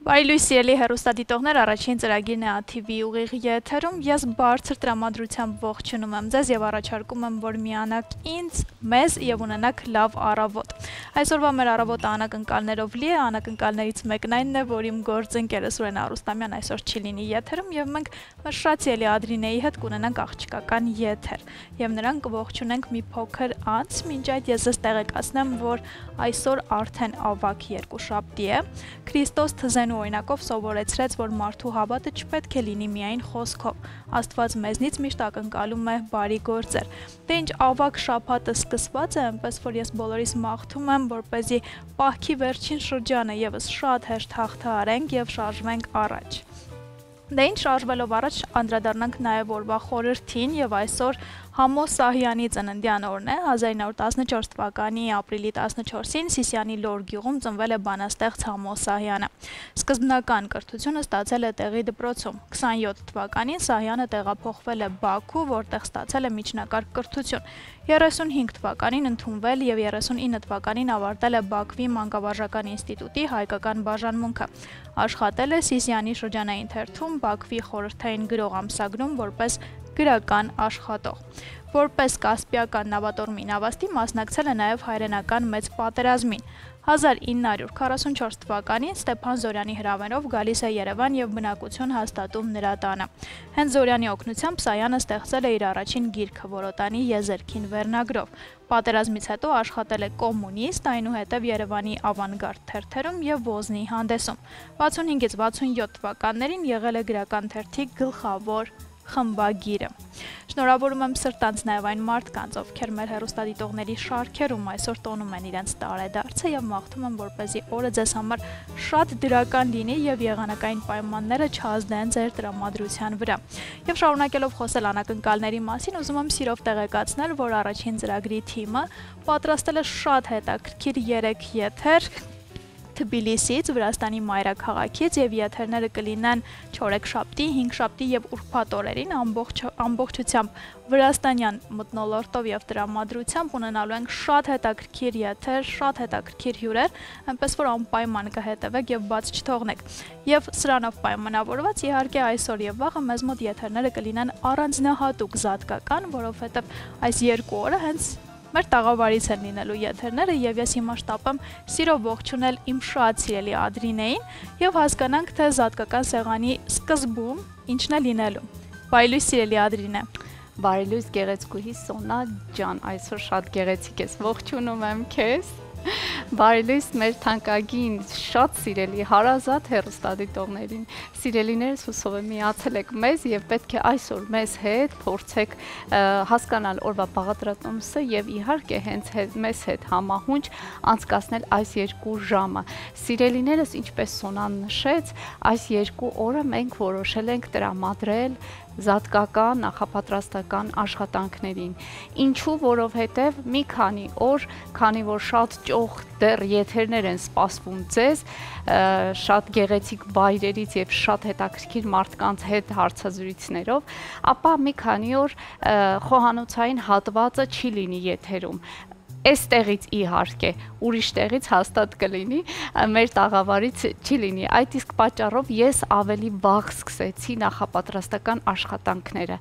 Բարի լույս սիրելի հեռուստադիտողներ, առաջին ծրագիրն է ATV ուղիղ եթերում։ Ես բարձր տրամադրությամբ ողջունում եմ ձեզ եւ առաջարկում եմ, որ միանաք ինձ, մեզ եւ ունենաք լավ առավոտ։ Այսօրվա մեր առավոտը անակնկալներով լի է, անակնկալներից մեկն այնն է, որ իմ գործընկերս Սուրեն Արուստամյան այսօր չի լինի եթերում եւ մենք մեր շատ սիրելի Ադրինեի հետ կունենանք աղջկական եթեր եւ նրան կողջունենք մի փոքր անց, մինչ այդ ես ձեզ տեղեկացնեմ, որ այսօր արդեն ավագ երկուշաբթի է։ Քրիստոս թզենու օրինակով սովորեցրեց, որ մարդու հավատը չպետք է լինի միայն խոսքով։ Աստված մեզնից միշտ ակնկալում է բարի գործեր։ Դե ինչ ավագ շաբաթը սկսված է, այնպես որ ես բոլորիս մաղթում եմ, որպեսզի պահքի վերջին շրջանը եւս շատ հեշտ հաղթահարենք եւ շարժվենք առաջ։ Դե ինչ շարժվելով առաջ անդրադառնանք նաև օրվա խորհրդին եւ այսօր Համո Սահյանի ծննդյան օրն է, 1914 թվականի ապրիլի 14-ին Սիսիանի Լոր գյուղում ծնվել է բանաստեղծ Համո Սահյանը։ Սկզբնական կրթությունը ստացել է տեղի դպրոցում։ 27 թվականին Սահյանը տեղափոխվել է Բաքու, որտեղ ստացել է միջնակարգ կրթություն։ 35 թվականին ընդունվել եւ 39 թվականին ավարտել է Բաքվի մանկավարժական ինստիտուտի հայկական բաժանմունքը։ Աշխատել է Սիսիանի շրջանային թերթում Բաքվի խորհրդային գրող ամսագրում որպես գրական աշխատող։ Որպես կասպիական նավատորմի նավաստի մասնակցել է նաև հայրենական մեծ պատերազմին։ 1944 թվականին Ստեփան Զորյանի հրավերով գալիս է Երևան եւ բնակություն հաստատում նրա տանը։ Հենց Զորյանի օգնությամբ Սահյանը ստեղծել է իր առաջին գիրքը Որոտանի եզերքին վերնագրով։ Պատերազմից հետո աշխատել է կոմունիստ, այնուհետև Երևանի ավանգարդ թերթերում եւ Ոզնի հանդեսում։ 65-ից 67 թվականներին եղել է գրական թերթի գլխավոր խմբագիրը։ Շնորհավորում եմ սրտանց նաև այն մարդկանց, ովքեր մեր հեռուստադիտողների շարքերում այսօր տոնում են իրենց տարեդարձը եւ մաղթում եմ, որպեսզի օրը ձեզ համար շատ դրական լինի եւ եղանակային պայմանները չազդեն ձեր տրամադրության վրա։ Եվ շարունակելով խոսել անակնկալների մասին, ուզում եմ սիրով տեղեկացնել, որ առաջին ծրագրի թիմը պատրաստել է շատ հետաքրքիր 3 եթեր Թբիլիսից, Վրաստանի մայրաքաղաքից եւ եթերները կլինեն չորեքշաբթի, հինգշաբթի եւ ուրբաթ օրերին ամբողջությամբ վրաստանյան մթնոլորտով եւ տրամադրությամբ ունենալու ենք շատ հետաքրքիր եթեր, շատ հետաքրքիր հյուրեր, այնպես որ անպայման կհետևեք եւ բաց չթողնեք։ Եվ սրանով պայմանավորված իհարկե այսօր եւ վաղը մեզ մոտ եթերները կլինեն առանձնահատուկ զատկական, որովհետեւ այս 2 օրը հենց մեր տաղավարից են լինելու եթերները եւ ես հիմա շտապեմ սիրով ողջունել իմ շատ սիրելի Ադրինեին եւ հասկանանք թե զատկական սեղանի սկզբում ինչն է լինելու։ Բարի լույս սիրելի Ադրինե։ Բարի լույս գեղեցկուհի Սոնա ջան, այսօր շատ գեղեցիկ ես, ողջունում եմ քեզ։ Բարի լույս մեր թանկագին, շատ սիրելի հարազատ հեռուստադիտողներին, սիրելիներս հուսով եմ միացել եք մեզ եւ պետք է այսօր մեզ հետ փորձեք հասկանալ օրվա բաղադրատոմսը եւ իհարկե հենց մեզ հետ համահունչ անցկасնել այս 2 ժամը։ Սիրելիներս, ինչպես Սոնան նշեց, այս 2 օրը մենք որոշել ենք տրամադրել զատկական, նախապատրաստական աշխատանքներին։ Ինչու, որովհետև մի քանի օր, քանի որ շատ ճոխ դեռ եթերներ են սպասվում ձեզ, շատ գեղեցիկ վայրերից եւ շատ հետաքրքիր մարդկանց հետ հարցազրույցներով, ապա մի քանի օր խոհանոցային հատվածը չի լինի եթերում։ Այստեղից իհարկե, ուրիշ տեղից հաստատ կլինի, մեր տաղավարից չի լինի։ Այդ իսկ պատճառով ես ավելի վաղ սկսեցի նախապատրաստական աշխատանքները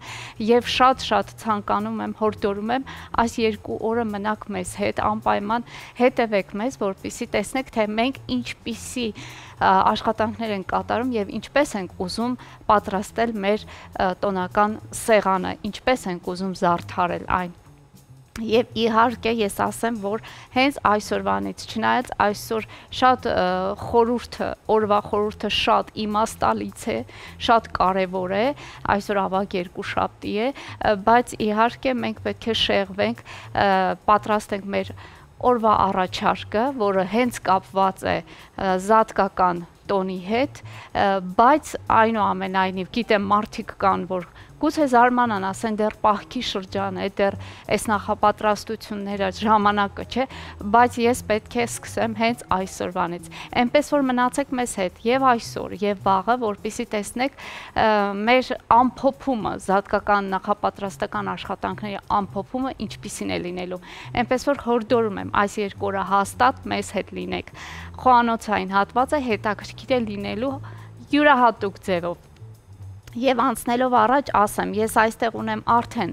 եւ շատ ցանկանում եմ, հորդորում եմ այս 2 օրը մնաք մեզ հետ, անպայման հետևեք մեզ, որպեսզի տեսնեք, թե մենք ինչպիսի աշխատանքներ ենք կատարում եւ ինչպես ենք ուզում պատրաստել մեր տոնական սեղանը, ինչպես ենք ուզում զարդարել այն։ Եվ իհարկե ես ասեմ, որ հենց այսօրվանից, չնայած այսօր շատ օրվա խորհուրդը շատ իմաստալից է, շատ կարևոր է, այսօր ավագ երկուշաբթի է, բայց իհարկե մենք պետք է շեղվենք, պատրաստենք մեր օրվա առաջարկը, որը հենց կապված է զատկական տոնի հետ, բայց այնուամենայնիվ գիտեմ մարդիկ կան, որ Գուցե զարմանան, ասեն դեռ պահքի շրջան է, դեռ այս նախապատրաստությունները ժամանակը չէ, բայց ես պետք է սկսեմ հենց այսօրվանից։ Այնպես որ մնացեք մեզ հետ եւ այսօր եւ վաղը, որպեսզի տեսնեք մեր ամփոփումը, զատկական նախապատրաստական աշխատանքների ամփոփումը ինչպիսին է լինելու։ Այնպես որ հորդորում եմ այս 2 օրը հաստատ մեզ հետ լինեք։ Խոհանոցային հատվածը հետաքրքիր է լինելու յուրահատուկ ձևով։ Եվ անցնելով առաջ ասեմ, ես այստեղ ունեմ արդեն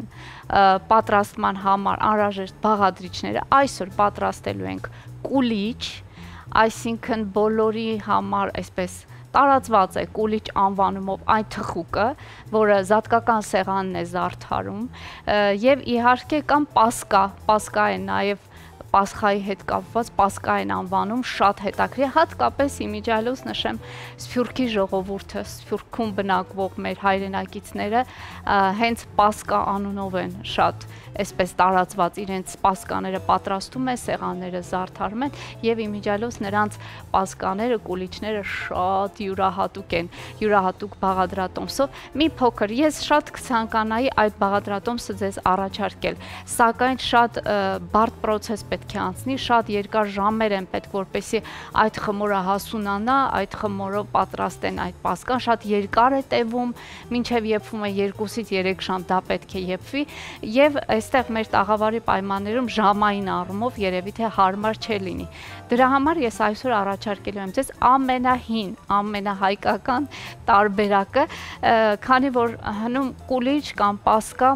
պատրաստման համար անհրաժեշտ բաղադրիչները, այսօր պատրաստելու ենք կուլիչ, այսինքն բոլորի համար այսպես տարածված է կուլիչ անվանումով այն թխուկը, որը զատկական սեղանն է զարդարում, եւ իհարկե կամ պասկա է նաեւ Պասխայի հետ կապված պասկա են անվանում, շատ հետաքրքիր, հատկապես իմիջիալոց նշեմ Սփյուռքի ժողովուրդը, Սփյուռքում բնակվող մեր հայրենակիցները հենց պասկա անունով են շատ այսպես տարածված, իրենց պասկաները պատրաստում են, սեղանները զարդարում են եւ իմիջիալոց նրանց պասկաները, կուլիչները շատ յուրահատուկ են, յուրահատուկ բաղադրատոմսով։ Մի փոքր, ես շատ կցանկանայի այդ բաղադրատոմսը ձեզ առաջարկել, սակայն շատ բարդ process պետք է անցնի, շատ երկար ժամեր են պետք, որպեսզի այդ խմորը հասունանա, այդ խմորով պատրաստեն այդ պասկան, շատ երկար է տևում, մինչև եփվում է 2-ից 3 ժամ դա պետք է եփվի եւ այստեղ մեր տաղավարի պայմաններում ժամային առումով երևի թե հարմար չէ լինի։ Դրա համար ես այսօր առաջարկելու եմ ձեզ ամենահին, ամենահայկական տարբերակը, քանի որ հնում կուլիչ կամ պասկա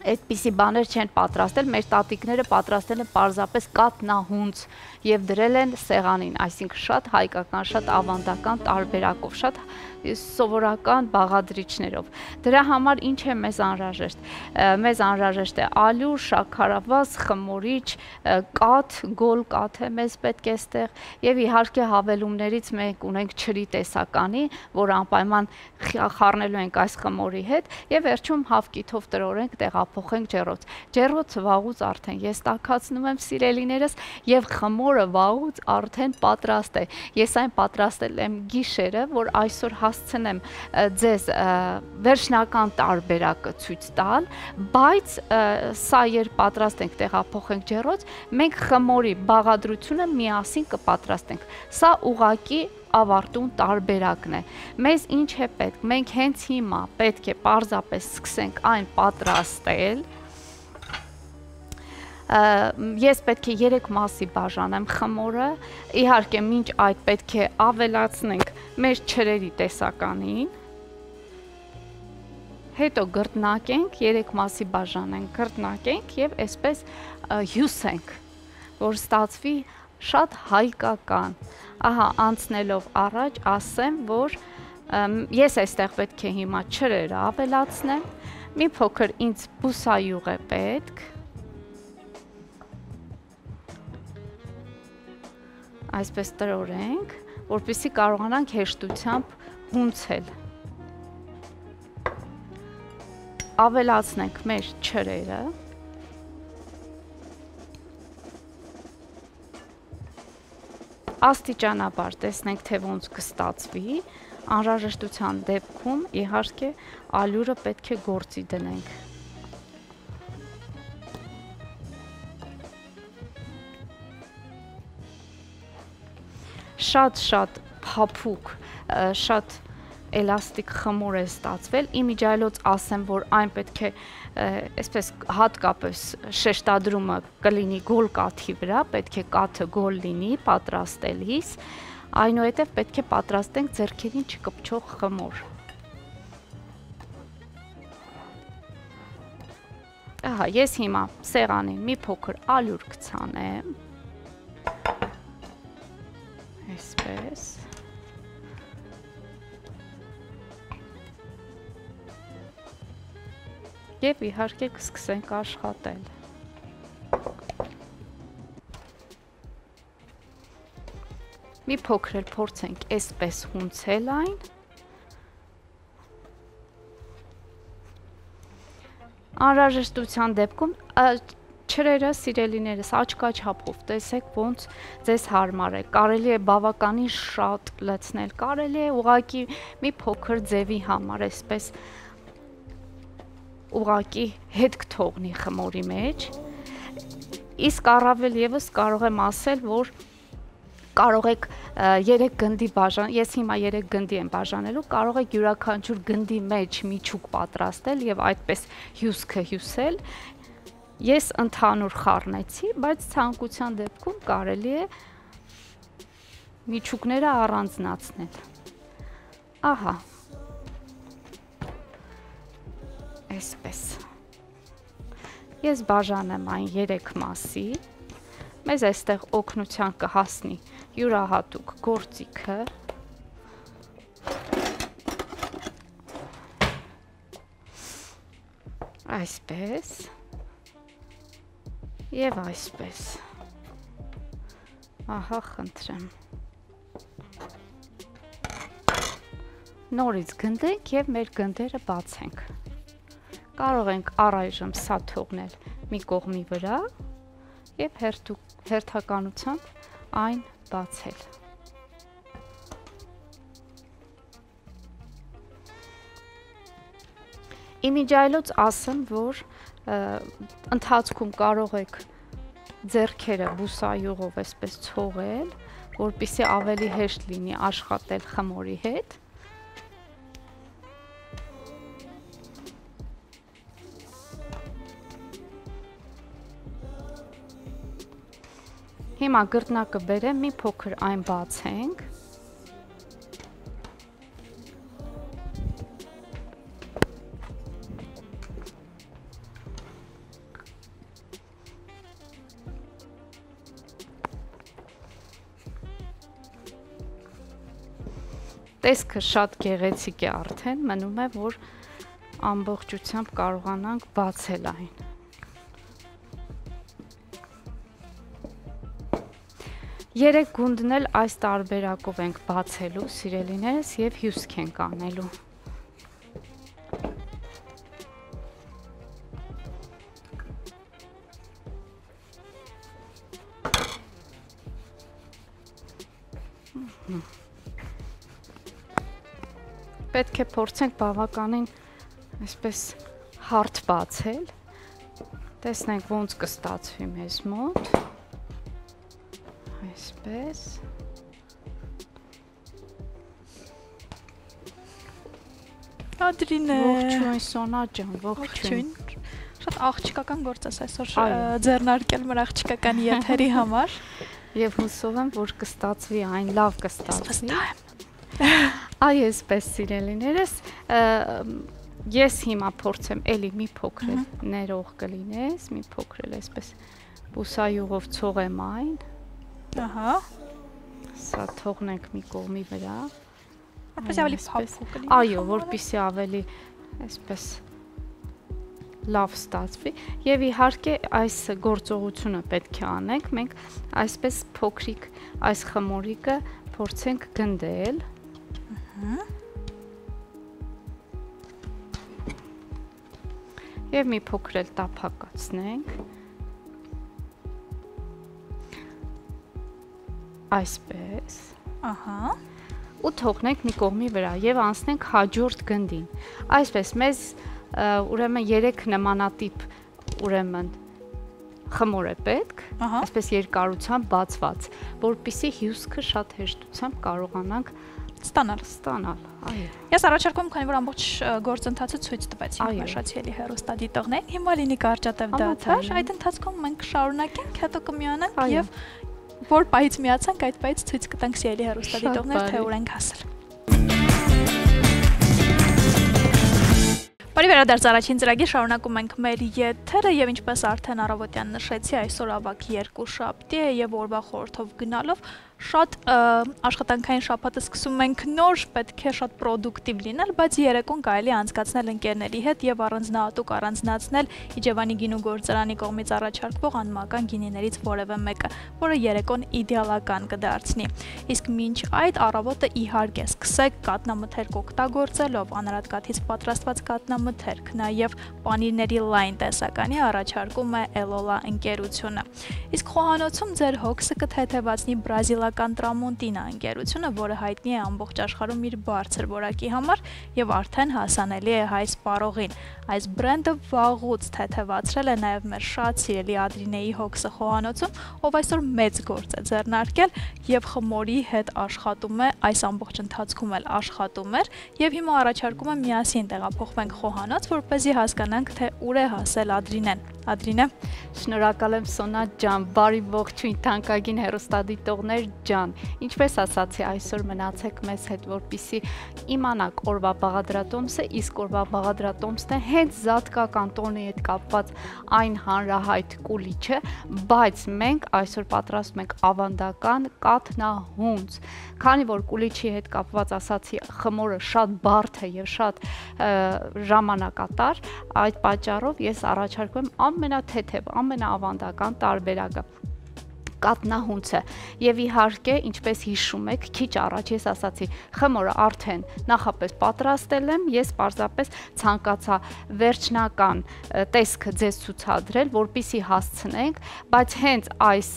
այդպիսի բաներ չեն պատրաստել, մեր տատիկները պատրաստել են պարզապես կատնահունց եւ դրել են սեղանին, այսինքն շատ հայկական, շատ ավանդական տարբերակով, շատ սովորական բաղադրիչներով։ Դրա համար ինչ է մեզ անհրաժեշտ։ Մեզ անհրաժեշտ է ալյուր, շաքարավազ, խմորիչ, կաթ, գոլ կաթ է մեզ պետք է ստեղ եւ իհարկե հավելումներից մենք ունենք ջրի տեսականի, որ անպայման խառնելու ենք այս խմորի հետ եւ վերջում հավկիթով տրորենք, տեղափոխենք ջեռոց։ Ջեռոցը վաղուց արդեն ես տաքացնում եմ սիրելիներս եւ խմորը վաղուց արդեն պատրաստ է։ Ես այն պատրաստել եմ գիշերը, որ այսօր հասցնեմ ձեզ վերջնական տարբերակը ցույց տալ, բայց սա երբ պատրաստ ենք տեղափոխենք ջեռոց, մենք խմորի բաղադրությունը միասին կպատրաստենք։ Սա ուղղակի ավարտուն տարբերակն է։ Մեզ ինչ է պետք։ Մենք հենց հիմա պետք է պարզապես սկսենք այն պատրաստել։ Ես պետք է 3 մասի բաժանեմ խմորը, իհարկե մինչ այդ պետք է ավելացնենք մեր ջրերի տեսականին, հետո գրտնակենք, 3 մասի բաժանենք, գրտնակենք եւ այսպես հյուսենք, որ ստացվի շատ հայկական։ Ահա, անցնելով առաջ ասեմ, որ ես այստեղ պետք է հիմա ջրերը ավելացնեմ, մի փոքր ինձ բուսայուղ է պետք, այսպես տրորենք, որպեսզի կարողանանք հեշտությամբ հունցել։ Ավելացնենք մեր ջրերը։ Աստիճանաբար տեսնենք, թե ոնց կստացվի, անհրաժեշտության դեպքում իհարկե ալյուրը պետք է գործի դնենք։ Շատ փափուկ, շատ էլաստիկ խմոր է ստացվել, իմիջիալոց ասեմ, որ այն պետք է այսպես հատկապես շեշտադրումը կլինի գոլ կաթի վրա, պետք է կաթը գոլ լինի պատրաստելիս, այնուհետև պետք է պատրաստենք ձեռքերին չկպչող խմոր։ Ահա, ես հիմա սեղանին մի փոքր ալյուր կցանեմ, այսպես, և իհարկե կսկսենք աշխատել։ Մի փոքր էլ փորձենք այսպես հունցել այն։ Անհրաժեշտության դեպքում ջրերը, սիրելիներս, աչքաչափով տեսեք ոնց ձեզ հարմար է, կարելի է բավականին շատ լցնել, կարելի է ուղղակի մի փոքր ձևի համար այսպես ուղակի հետ կթողնի խմորի մեջ։ Իսկ առավել եւս կարող եմ ասել, որ կարող եք 3 գնդի բաժան, ես հիմա 3 գնդի եմ բաժանելու, կարող եք յուրաքանչյուր գնդի մեջ միջուկ պատրաստել եւ այդպես հյուսքը հյուսել։ Ես ընդհանուր խառնեցի, բայց ցանկության դեպքում կարելի է միջուկները առանձնացնել։ Ահա։ Այսպես։ Ես բաժանեմ այն 3 մասի, մեզ այստեղ օգնության կհասնի յուրահատուկ գործիքը, այսպես և այսպես, ահա խնդրեմ, նորից գնդենք և մեր գնդերը բացենք, կարող ենք առայժմ սա թողնել մի կողմի վրա և հերթականությամբ այն բացել։ Իմիջիայլոց ասեմ, որ ընթացքում կարող եք ձեռքերը բուսայուղով այսպես ցողել, որպեսզի ավելի հեշտ լինի աշխատել խմորի հետ։ Հիմա գրտնակը բերեմ, մի փոքր այն բացենք։ Տեսքը շատ գեղեցիկ է արդեն, մնում է, որ ամբողջությամբ կարողանանք բացել այն։ Երեք գունդն էլ այս տարբերակով ենք բացելու, սիրելիներս, և հյուսք ենք անելու։ Պետք է փորձենք բավականին այսպես հարթ բացել, տեսնենք ոնց կստացվի մեզ մոտ։ Այսպես։ Ադրին է։ Ողջույն Սոնա ջան, ողջույն։ Շատ աղջիկական գործ ես այսօր ձեռնարկել մեր աղջիկական եթերի համար։ Եվ հուսով եմ, որ կստացվի այն, լավ կստացվի։ Այ այսպես սիրելիներս, ես հիմա փորձեմ էլի մի փոքր ներող կլինես, մի փոքր էլ այսպես բուսայուղով ցողեմ այն։ Ահա։ Սա թողնենք մի կողմի վրա։ Որպեսզի ավելի փափուկ լինի։ Այո, որպեսզի ավելի այսպես լավ ստացվի եւ իհարկե այս գործողությունը պետք է անենք, մենք այսպես փոքրիկ այս խմորիկը փորձենք գնդել։ Եվ մի փոքր էլ տափակացնենք։ Այսպես։ Ահա։ Ու թողնենք մի կողմի վրա եւ անցնենք հաջորդ գնդին։ Այսպես մեզ ուրեմն 3 նմանատիպ ուրեմն խմոր է պետք, այսպես երկարությամբ բացված, որպեսզի հյուսքը շատ հեշտությամբ կարողանանք ստանալ։ Այո։ Ես առաջարկում, քանի որ ամբողջ գործընթացը ցույց տվեցի մաշացի էլի հեռուստադիտողներին, հիմա լինի կարճատև դադար, այդ ընթացքում մենք կշարունակենք, հետո կմիանանք եւ որ պահից միացանք, այդ պահից ցույց կտանք սիրելի հեռուստադիտողներ, թե ուր ենք հասել։ Բարի վերադարձ առաջին ծրագիր, շարունակում ենք մեր եթերը եւ ինչպես արդեն առավոտյան նշեցի, այսօր ավագ երկուշաբթի է եւ օրվա խորհրդով գնալով շատ աշխատանքային շաբաթը սկսում ենք նոր, պետք է շատ պրոդուկտիվ լինել, բայց երեկոն կարելի անցկացնել ընկերների հետ եւ առանձնահատուկ առանձնացնել Իջևանի գինու գործարանի կողմից առաջարկվող անմական գինիներից որևէ մեկը, որը երեկոն իդեալական կդարձնի։ Իսկ մինչ այդ առավոտը իհարկե սկսեք կատնամթերք օգտագործելով, անարատ կաթից պատրաստված կատնամթերք մթերք, նաև պանիրների լայն տեսականի առաջարկում է Elola ընկերությունը։ Իսկ խոհանոցում ձեր հոգսը կթեթևացնի բրազիլական Tramontina ընկերությունը, որը հայտնի է ամբողջ աշխարհում իր բարձր որակի համար եւ արդեն հասանելի է հայ սպառողին։ Այս բրենդը վաղուց թեթևացրել է նաև մեր շատ սիրելի Ադրինեի հոգսը խոհանոցում, ով այսօր մեծ գործ է ձեռնարկել եւ խմորի հետ աշխատում է, այս ամբողջ ընթացքում էլ աշխատում էր եւ հիմա առաջարկում է միասին տեղափոխվենք խոհանոց, որպեսզի հասկանանք, թե ուր է հասել Ադրինեն։ Ադրինե, շնորհակալ եմ Սոնա ջան, բարի ողջույն թանկագին հեռուստադիտողներ ջան։ Ինչպես ասացի, այսօր մնացեք մեզ հետ, որպեսզի իմանաք օրվա բաղադրատոմսը, իսկ օրվա բաղադրատոմսն է հենց զատկական տոնի հետ կապված այն հանրահայտ կուլիչը, բայց մենք այսօր պատրաստում ենք ավանդական կաթնահունց։ Քանի որ կուլիչի հետ կապված ասացի խմորը շատ բարդ է եւ շատ ժամանակատար, այդ պատճառով ես առաջարկում եմ ամենաթեթև, ամենաավանդական տարբերակը կատնահունցը եւ իհարկե ինչպես հիշում եք քիչ առաջ ես ասացի խմորը արդեն նախապես պատրաստել եմ ես պարզապես ցանկացա վերջնական տեսքը ձեզ ցուցադրել որպեսզի հասցնենք բայց հենց այս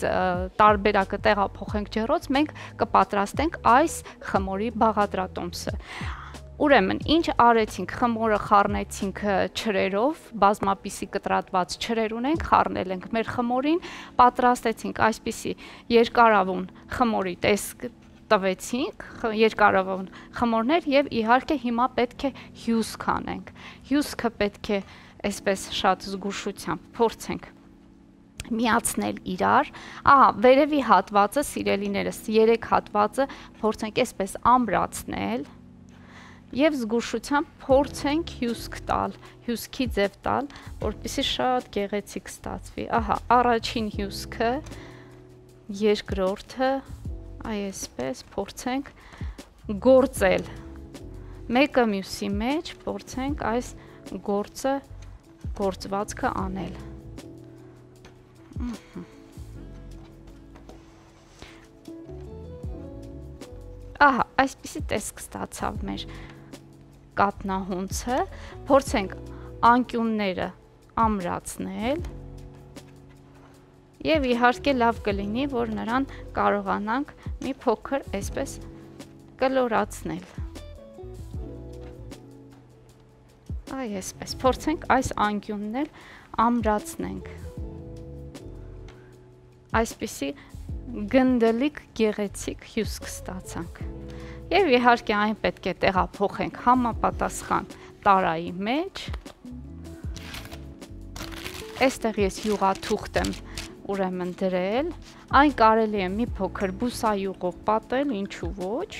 տարբերակը տեղափոխենք ջեռոց մենք կպատրաստենք այս խմորի բաղադրատոմսը Ուրեմն, ինչ արեցինք, խմորը խառնեցինք չրերով, բազմապիսի կտրատված չրեր ունենք, խառնել ենք մեր խմորին, պատրաստեցինք այսպիսի երկարավուն խմորի տեսք տվեցինք, երկարավուն խմորներ եւ իհարկե հիմա պետք է հյուսք անենք։ Հյուսքը պետք է այսպես շատ զգուշությամբ փորձենք միացնել իրար, ահա, վերևի հատվածը, սիրելիներս, 3 հատվածը փորձենք այսպես ամրացնել Եվ զգուշությամբ փորձենք հյուսք տալ, հյուսքի ձև տալ, որպեսզի շատ գեղեցիկ ստացվի։ Ահա, առաջին հյուսքը, երկրորդը, այսպես փորձենք գործել։ Մեկը մյուսի մեջ փորձենք այս գործը, գործվածքը անել։ Ահա, այսպիսի տեսք ստացավ մեր կատնահունցը, փորձենք անկյունները ամրացնել եւ իհարկե լավ կլինի, որ նրան կարողանանք մի փոքր այսպես կլորացնել։ Այսպես, փորձենք այս անկյունն էլ ամրացնենք։ Այսպիսի գնդելիկ գեղեցիկ հյուսք ստացանք։ Եվ իհարկե այն պետք է տեղափոխենք համապատասխան տարայի մեջ։ Այստեղ ես յուղաթուղթ եմ ուրեմն դրել, այն կարելի է մի փոքր բուսայուղով պատել, ինչու ոչ։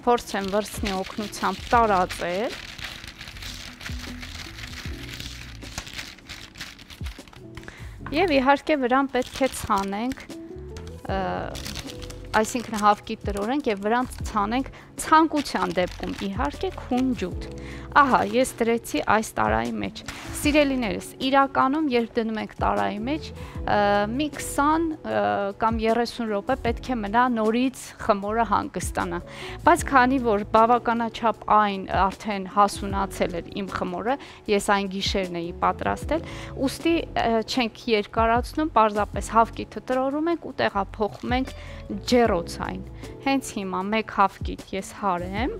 Փորձեմ վրձնի օգնությամբ տարածել։ Եվ իհարկե վրան պետք է ցանենք այսինքն հավքի տրորենք եւ վրան ցանենք ցանկության դեպքում իհարկե քունջուտ։ Ահա, ես դրեցի այս տարայի մեջ։ Սիրելիներս, իրականում երբ դնում ենք տարայի մեջ, մի 20 կամ 30 րոպե պետք է մնա նորից խմորը հանգստանա։ Բայց քանի որ բավականաչափ այն արդեն հասունացել էր իմ խմորը, ես այն գիշերն էի պատրաստել, ուստի չենք երկարացնում, պարզապես հավկիթը տրորում ենք ու տեղափոխում ենք ջեռոցային։ Հենց հիմա մեկ հավկիթ ես հարեմ։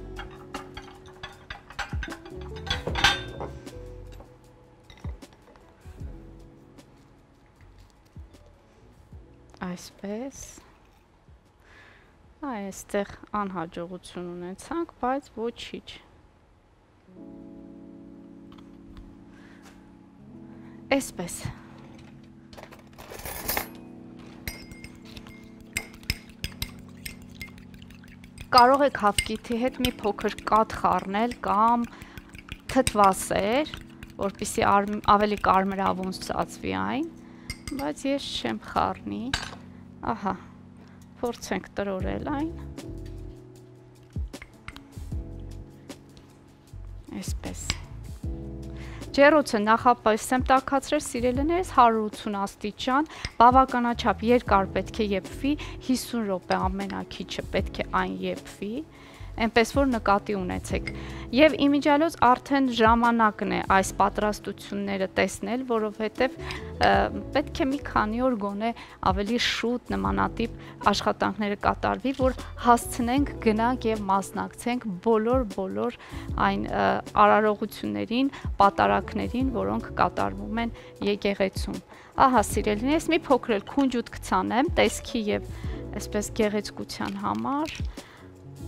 Այսպես, այստեղ անհաջողություն ունեցանք, բայց ոչինչ։ Այսպես։ Կարող եք հավկիթի հետ մի փոքր կաթ խառնել կամ թթվասեր, որպեսզի ավելի կարմրավուն ստացվի այն, բայց ես չեմ խառնի։ Ահա, փորձենք տրորել այն։ Այսպես։ Ջեռոցը նախապես եմ տաքացրել, սիրելիներս, 180 աստիճան, բավականաչափ երկար պետք է եփվի, 50 րոպե ամենաքիչը պետք է այն եփվի, այնպես որ նկատի ունեցեք։ Եվ իմիջիալոց արդեն ժամանակն է այս պատրաստությունները տեսնել, որովհետև պետք է մի քանի օր գոնե ավելի շուտ նմանատիպ աշխատանքները կատարվի, որ հասցնենք գնանք եւ մասնակցենք բոլոր այն արարողություններին, պատարակներին, որոնք կատարվում են եկեղեցում։ Ահա, սիրելիներս, մի փոքր էլ քունջուտ կցանեմ տեսքի եւ այսպես գեղեցկության համար։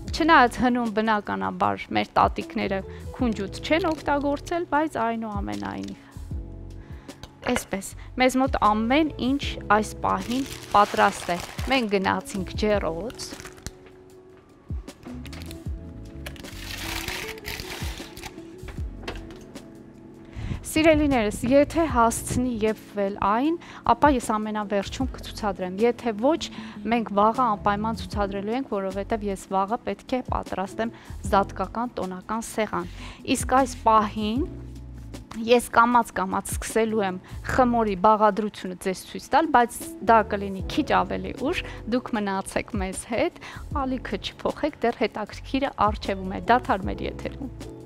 Չնայած հնում բնականաբար մեր տատիկները քունջուտ չեն օգտագործել, բայց այնուամենայնիվ։ Այսպես, մեզ մոտ ամեն ինչ այս պահին պատրաստ է։ Մենք գնացինք ջեռոց։ Սիրելիներս, եթե հասցնի եւ վել այն, ապա ես ամենավերջում կցուցադրեմ։ Եթե ոչ, մենք վաղը անպայման ցուցադրելու ենք, որովհետեւ ես վաղը պետք է պատրաստեմ զատկական տոնական սեղան։ Իսկ այս պահին ես կամաց սկսելու եմ խմորի բաղադրությունը ձեզ ցույց տալ, բայց դա կլինի քիչ ավելի ուշ, դուք մնացեք մեզ հետ, ալիքը չփոխեք, դեռ հետաքրքիրը առջևում է, դադար մեր եթերում։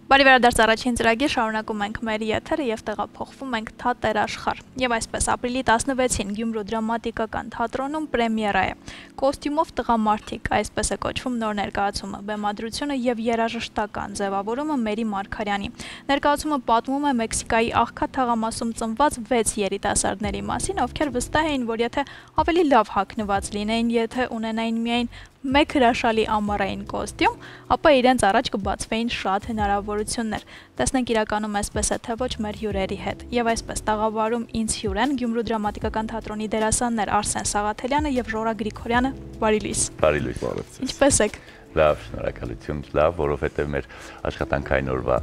Բարի վերադարձ առաջին ծրագիր, շարունակում ենք մեր եթերը եւ տեղափոխվում ենք Թատեր աշխարհ։ Եվ այսպես ապրիլի 16-ին Գյումրու դրամատիկական թատրոնում պրեմիերա է։ Կոստյումով տղամարդիկ, այսպես է կոչվում նոր ներկայացումը, բեմադրությունը եւ երաժշտական ձևավորումը Մերի Մարգարյանի։ Ներկայացումը պատմում է Մեքսիկայի աղքատ թաղամասում ծնված 6 երիտասարդների մասին, ովքեր վստահ էին, որ եթե ավելի լավ հագնված լինեին, եթե ունենային միայն մեկ հրաշալի ամառային կոստյում, ապա իրենց առաջ կբացվեին շատ հնարավորություններ։ Տեսնենք իրականում այսպես է, թե ոչ մեր հյուրերի հետ։ Եվ այսպես տաղավարում ինձ հյուր են Գյումրու դրամատիկական թատրոնի դերասաններ Արսեն Սաղաթելյանը եւ Ժորա Գրիգորյանը։ Բարի լույս։ Բարի լույս, բարոց։ Ինչպե՞ս եք։ Լավ, շնորհակալություն, լավ, որովհետեւ մեր աշխատանքային օրվա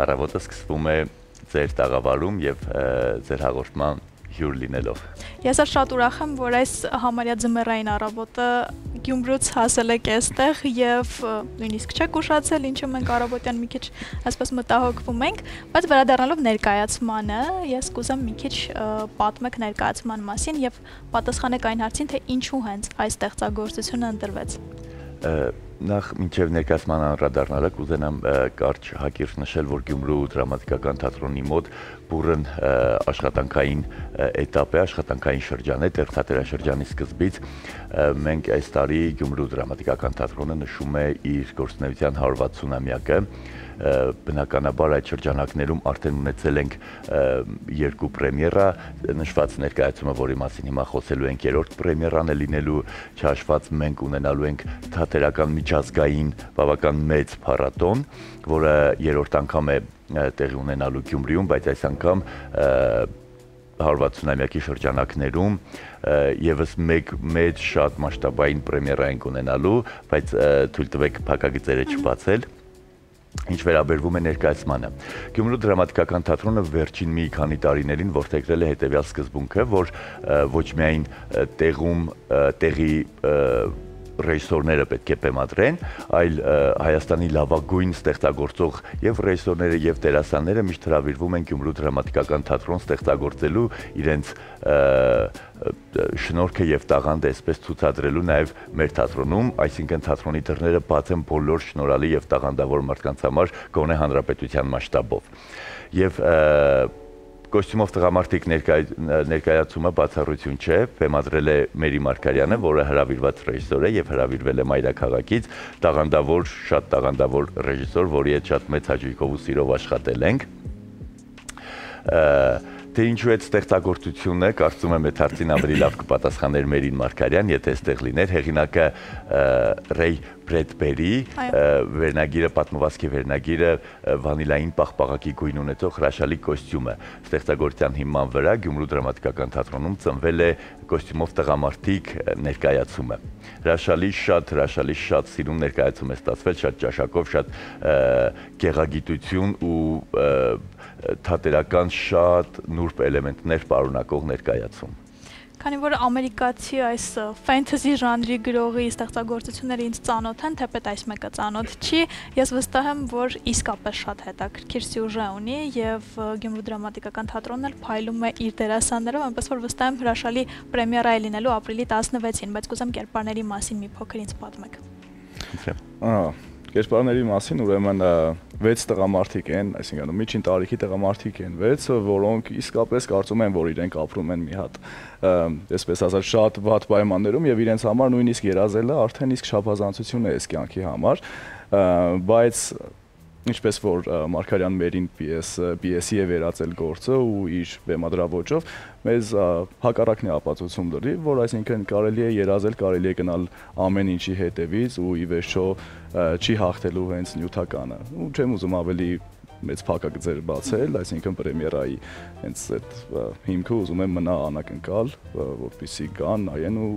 առավոտը սկսվում է ձեր տաղավարում եւ ձեր հաղորդման հյուր լինելով։ Ես շատ ուրախ եմ, որ այս համարյա ձմեռային առավոտը Գյումրուց հասել եք այստեղ եւ նույնիսկ չեք ուշացել, ինչու մենք առավոտյան մի քիչ այսպես մտահոգվում ենք, բայց վերադառնալով ներկայացմանը, ես կուզեմ մի քիչ պատմեք ներկայացման մասին եւ պատասխանեք այն հարցին, թե ինչու հենց այս ստեղծագործությունը ընտրվեց։ Նախ մինչև ներկայացման անդրադառնալը կուզենամ կարճ հակիրճ նշել, որ Գյումրու դրամատիկական թատրոնի մոտ բուրըն աշխատանքային էտապ է, աշխատանքային շրջան է, դեռ թատերաշրջանի սկզբից մենք այս տարի Գյումրու դրամատիկական թատրոնը նշում է իր գործունեության 160-ամյակը, բնականաբար այդ շրջանակներում արդեն ունեցել ենք 2 պրեմիերա, նշված ներկայացումը, որի մասին հիմա խոսելու ենք, 3-րդ պրեմիերան է լինելու, չհաշված մենք ունենալու ենք թատերական միջազգային բավական մեծ փառատոն, որը 3-րդ անգամ է տեղի ունենալու Գյումրիում, բայց այս անգամ 160-ամյակի շրջանակներում եւս մեկ մեծ շատ մասշտաբային պրեմիերա ենք ունենալու, բայց թույլ տվեք փակագծերը չբացել։ Ինչ վերաբերվում է ներկայացմանը, Գյումրու դրամատիկական թատրոնը վերջին մի քանի տարիներին որդեգրել է հետևյալ սկզբունքը, որ ոչ միայն տեղի ռեժիսորները պետք է բեմադրեն, այլ Հայաստանի լավագույն ստեղծագործող եւ ռեժիսորները եւ դերասանները միշտ հրավիրվում են Գյումրու դրամատիկական թատրոն ստեղծագործելու իրենց շնորհքը եւ տաղանդը այսպես ցուցադրելու նաեւ մեր թատրոնում, այսինքն թատրոնի դռները բաց են բոլոր շնորհալի եւ տաղանդավոր մարդկանց համար գոնե հանրապետության մասշտաբով։ Եվ Կոստյումով տղամարդիկ ներկայացումը բացառություն չէ, բեմադրել է Մերի Մարգարյանը, որը հրավիրված ռեժիսոր է եւ հրավիրվել է մայրաքաղաքից, շատ տաղանդավոր ռեժիսոր, որի հետ շատ մեծ հաճույքով ու սիրով աշխատել ենք։ Թե ինչու այդ ստեղծագործությունը, կարծում եմ այդ հարցին ավելի լավ կպատասխաներ Մերին Մարգարյան, եթե այստեղ լիներ, հեղինակը Ռեյ Բրեդբերի, վերնագիրը, պատմվածքի վերնագիրը վանիլային պաղպաղակի գույն ունեցող հրաշալի կոստյումը։ Ստեղծագործության հիման վրա Գյումրու դրամատիկական թատրոնում ծնվել է կոստյումով տղամարդիկ ներկայացումը։ Հրաշալի շատ սիրուն ներկայացում է ստացվել, շատ ճաշակով, շատ գեղագիտություն ու թատերական շատ նուրբ էլեմենտներ պարունակող ներկայացում։ Քանի որ ամերիկացի այս ֆենթեզի ժանրի գրողի ստեղծագործությունները ինձ ծանոթ են, թեպետ այս մեկը ծանոթ չի, ես վստահ եմ, որ իսկապես շատ հետաքրքիր սյուժե ունի եւ Գյումրու դրամատիկական թատրոնն էլ փայլում է իր դերասաններով, այնպես որ վստահ եմ հրաշալի պրեմիերա է լինելու ապրիլի 16-ին, բայց կուզեմ կերպարների մասին մի փոքր ինձ պատմեք։ Կերպարների մասին ուրեմն 6 տղամարդիկ են, այսինքն միջին տարիքի տղամարդիկ են 6, որոնք իսկապես կարծում են, որ իրենք ապրում են մի հատ, այսպես ասած, շատ վատ պայմաններում եւ իրենց համար նույնիսկ երազելը արդեն իսկ շաբազանցություն է այս կյանքի համար, բայց ինչպես որ Մարգարյան Մերին պիեսի է վերածել գործը ու իր բեմադրավոճով մեզ հակառակն է ապացուցում դրի, որ այսինքն կարելի է երազել, կարելի է գնալ ամեն ինչի հետևից ու ի վերջո չի հաղթելու հենց նյութականը։ Ու չեմ ուզում ավելի մեծ փակագծեր բացել, այսինքն պրեմիերայի հենց այդ հիմքը ուզում եմ մնա անակնկալ, որպեսզի գան, նայեն ու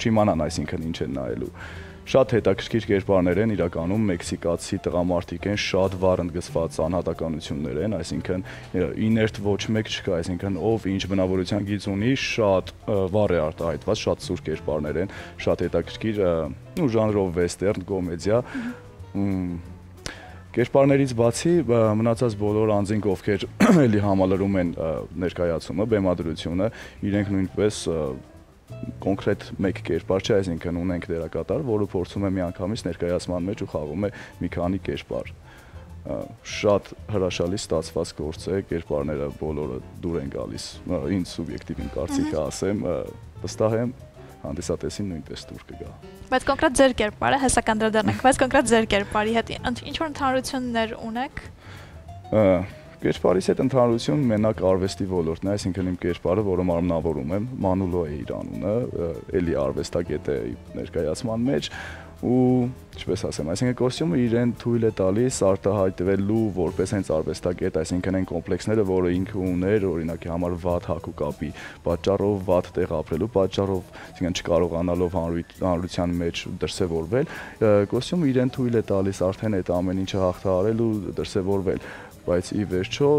չիմանան այսինքն ինչ են նայելու։ Շատ հետաքրքիր կերպարներ են, իրականում մեքսիկացի տղամարդիկ են, շատ վառ ընդգծված անհատականություններ են, այսինքն իներտ ոչ մեկ չկա, այսինքն ով ինչ բնավորության գիծ ունի, շատ վառ է արտահայտված, շատ սուր կերպարներ են, շատ հետաքրքիր ու ժանրով վեստերն, կոմեդիա։ Կերպարներից բացի մնացած բոլոր անձինք, ովքեր էլի համալրում են ներկայացումը, բեմադրությունը, իրենք նույնպես կոնկրետ մեկ կերպար չէ, այսինքն ունենք դերակատար, որը փորձում է միանգամից ներկայացման մեջ ու խաղում է մի քանի կերպար։ Շատ հրաշալի ստացված գործ է, կերպարները բոլորը դուր են գալիս, ինձ սուբյեկտիվ իմ կարծիքը ասեմ, վստահ եմ հանդիսատեսին նույնպես դուր կգա։ Բայց կոնկրետ ձեր կերպարը, հեսա կանդրադառնանք, բայց կոնկրետ ձեր կերպարի հետ ինչ-որ ընդհանրություններ ունեք։ Կերպարիս հետ ընդհանրություն մենակ արվեստի ոլորտն է, այսինքն իմ կերպարը, որը մարմնավորում եմ, Մանուլո է իր անունը, էլի արվեստագետ է ներկայացման մեջ ու ինչպես ասեմ, այսինքն կոստյումը իրեն թույլ է տալիս արտահայտվելու որպես հենց արվեստագետ, այսինքն այն կոմպլեքսները, որը ինքը ուներ, օրինակի համար վատ հագու կապի պատճառով, վատ տեղ ապրելու պատճառով, այսինքն չկարողանալով հանրության մեջ դրսևորվել, կոստյումը իրեն թույլ է տալիս արդեն այդ ամեն ինչը հաղթահարել ու դրսևորվել, բայց ի վերջո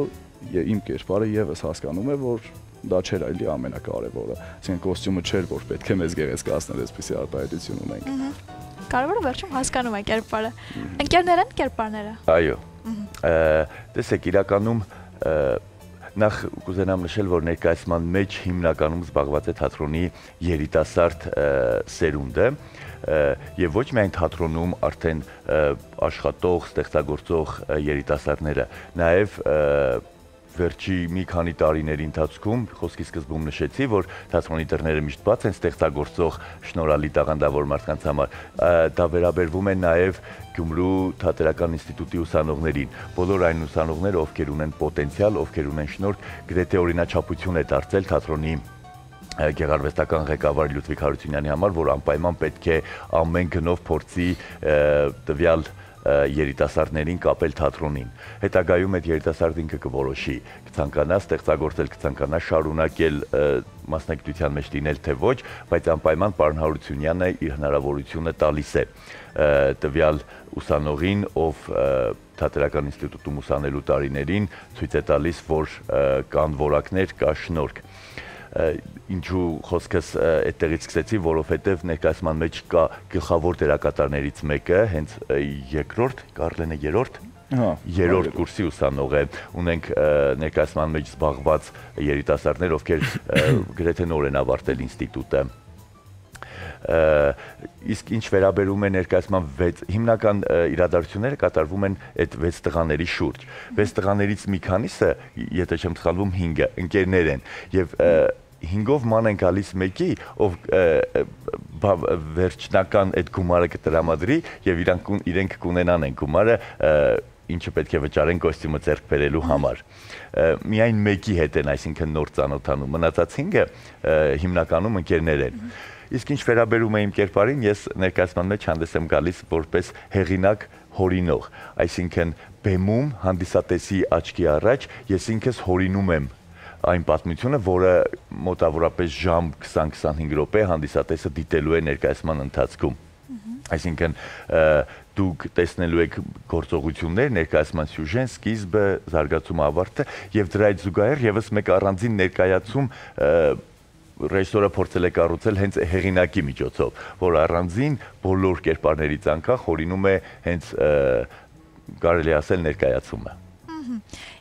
իմ կերպարը եւս հասկանում է, որ դա չէր այլի ամենակարևորը, այսինքն կոստյումը չէր, որ պետք է մեզ գեղեցկացնել, այսպեսի արտահայտություն ունենք։ Կարևորը վերջում հասկանում է կերպարը։ Ընկերներ են կերպարները։ Այո։ Տեսեք, իրականում նախ կուզենամ նշել, որ ներկայացման մեջ հիմնականում զբաղված է թատրոնի երիտասարդ սերունդը եւ ոչ միայն թատրոնում արդեն աշխատող, ստեղծագործող երիտասարդները, նաեւ վերջի մի քանի տարիների ընթացքում խոսքի սկզբում նշեցի, որ թատրոնի դռները միշտ բաց են ստեղծագործող շնորհալի տաղանդավոր մարդկանց համար։ Դա վերաբերվում է նաև Գյումրու թատերական ինստիտուտի ուսանողներին։ Բոլոր այն ուսանողները, ովքեր ունեն պոտենցիալ, ովքեր ունեն շնորհք, գրեթե օրինաչափություն է դարձել թատրոնի գեղարվեստական ղեկավար Լյուդվիգ Հարությունյանի համար, որ անպայման պետք է ամեն գնով փորձի տվյալ երիտասարդներին կապել թատրոնին։ Հետագայում այդ երիտասարդը ինքը կորոշի, կցանկանա ստեղծագործել, կցանկանա շարունակել մասնագիտության մեջ լինել թե ոչ, բայց անպայման պարոն Հարությունյանը իր հնարավորությունը տալիս է տվյալ ուսանողին, ով թատերական ինստիտուտում ուսանելու տարիներին ցույց է տալիս, որ կան որակներ, կա շնորհք։ Ինչու խոսքս այդտեղից սկսեցի, որովհետև ներկայացման մեջ կա գլխավոր դերակատարներից մեկը, հենց երկրորդ, Կարլենը երրորդ կուրսի ուսանող է, ունենք ներկայացման մեջ զբաղված երիտասարդներ, ովքեր գրեթե նոր են ավարտել ինստիտուտը։ Իսկ ինչ վերաբերում է ներկայացման հիմնական իրադարձությունները կատարվում են այդ 6 տղաների շուրջ։ 6 տղաներից մի քանիսը, եթե չեմ սխալվում, 5-ը ընկերներ են եւ 5-ով ման են գալիս մեկի, ով վերջնական այդ գումարը կտրամադրի եւ իրենք կունենան այն գումարը, ինչը պետք է վճարեն կոստյումը ձեռք բերելու համար։ Միայն մեկի հետ են, այսինքն նոր ծանոթանում, մնացած 5-ը հիմնականում ընկերներ են։ Իսկ ինչ վերաբերում է իմ կերպարին, ես ներկայացման մեջ հանդես եմ գալիս որպես հեղինակ հորինող, այսինքն բեմում հանդիսատեսի աչքի առաջ ես ինքս հորինում եմ այն պատմությունը, որը մոտավորապես ժամ 20-25 րոպե հանդիսատեսը դիտելու է ներկայացման ընթացքում։ Այսինքն դուք տեսնելու եք գործողություններ, ներկայացման սյուժեն, սկիզբը, զարգացումը, ավարտը եւ դրա հետ զուգահեռ եւս մեկ առանձին ներկայացում ռեժիսորը փորձել է կառուցել հենց հեղինակի միջոցով, որ առանձին բոլոր կերպարներից անկախ հորինում է հենց կարելի ասել ներկայացումը։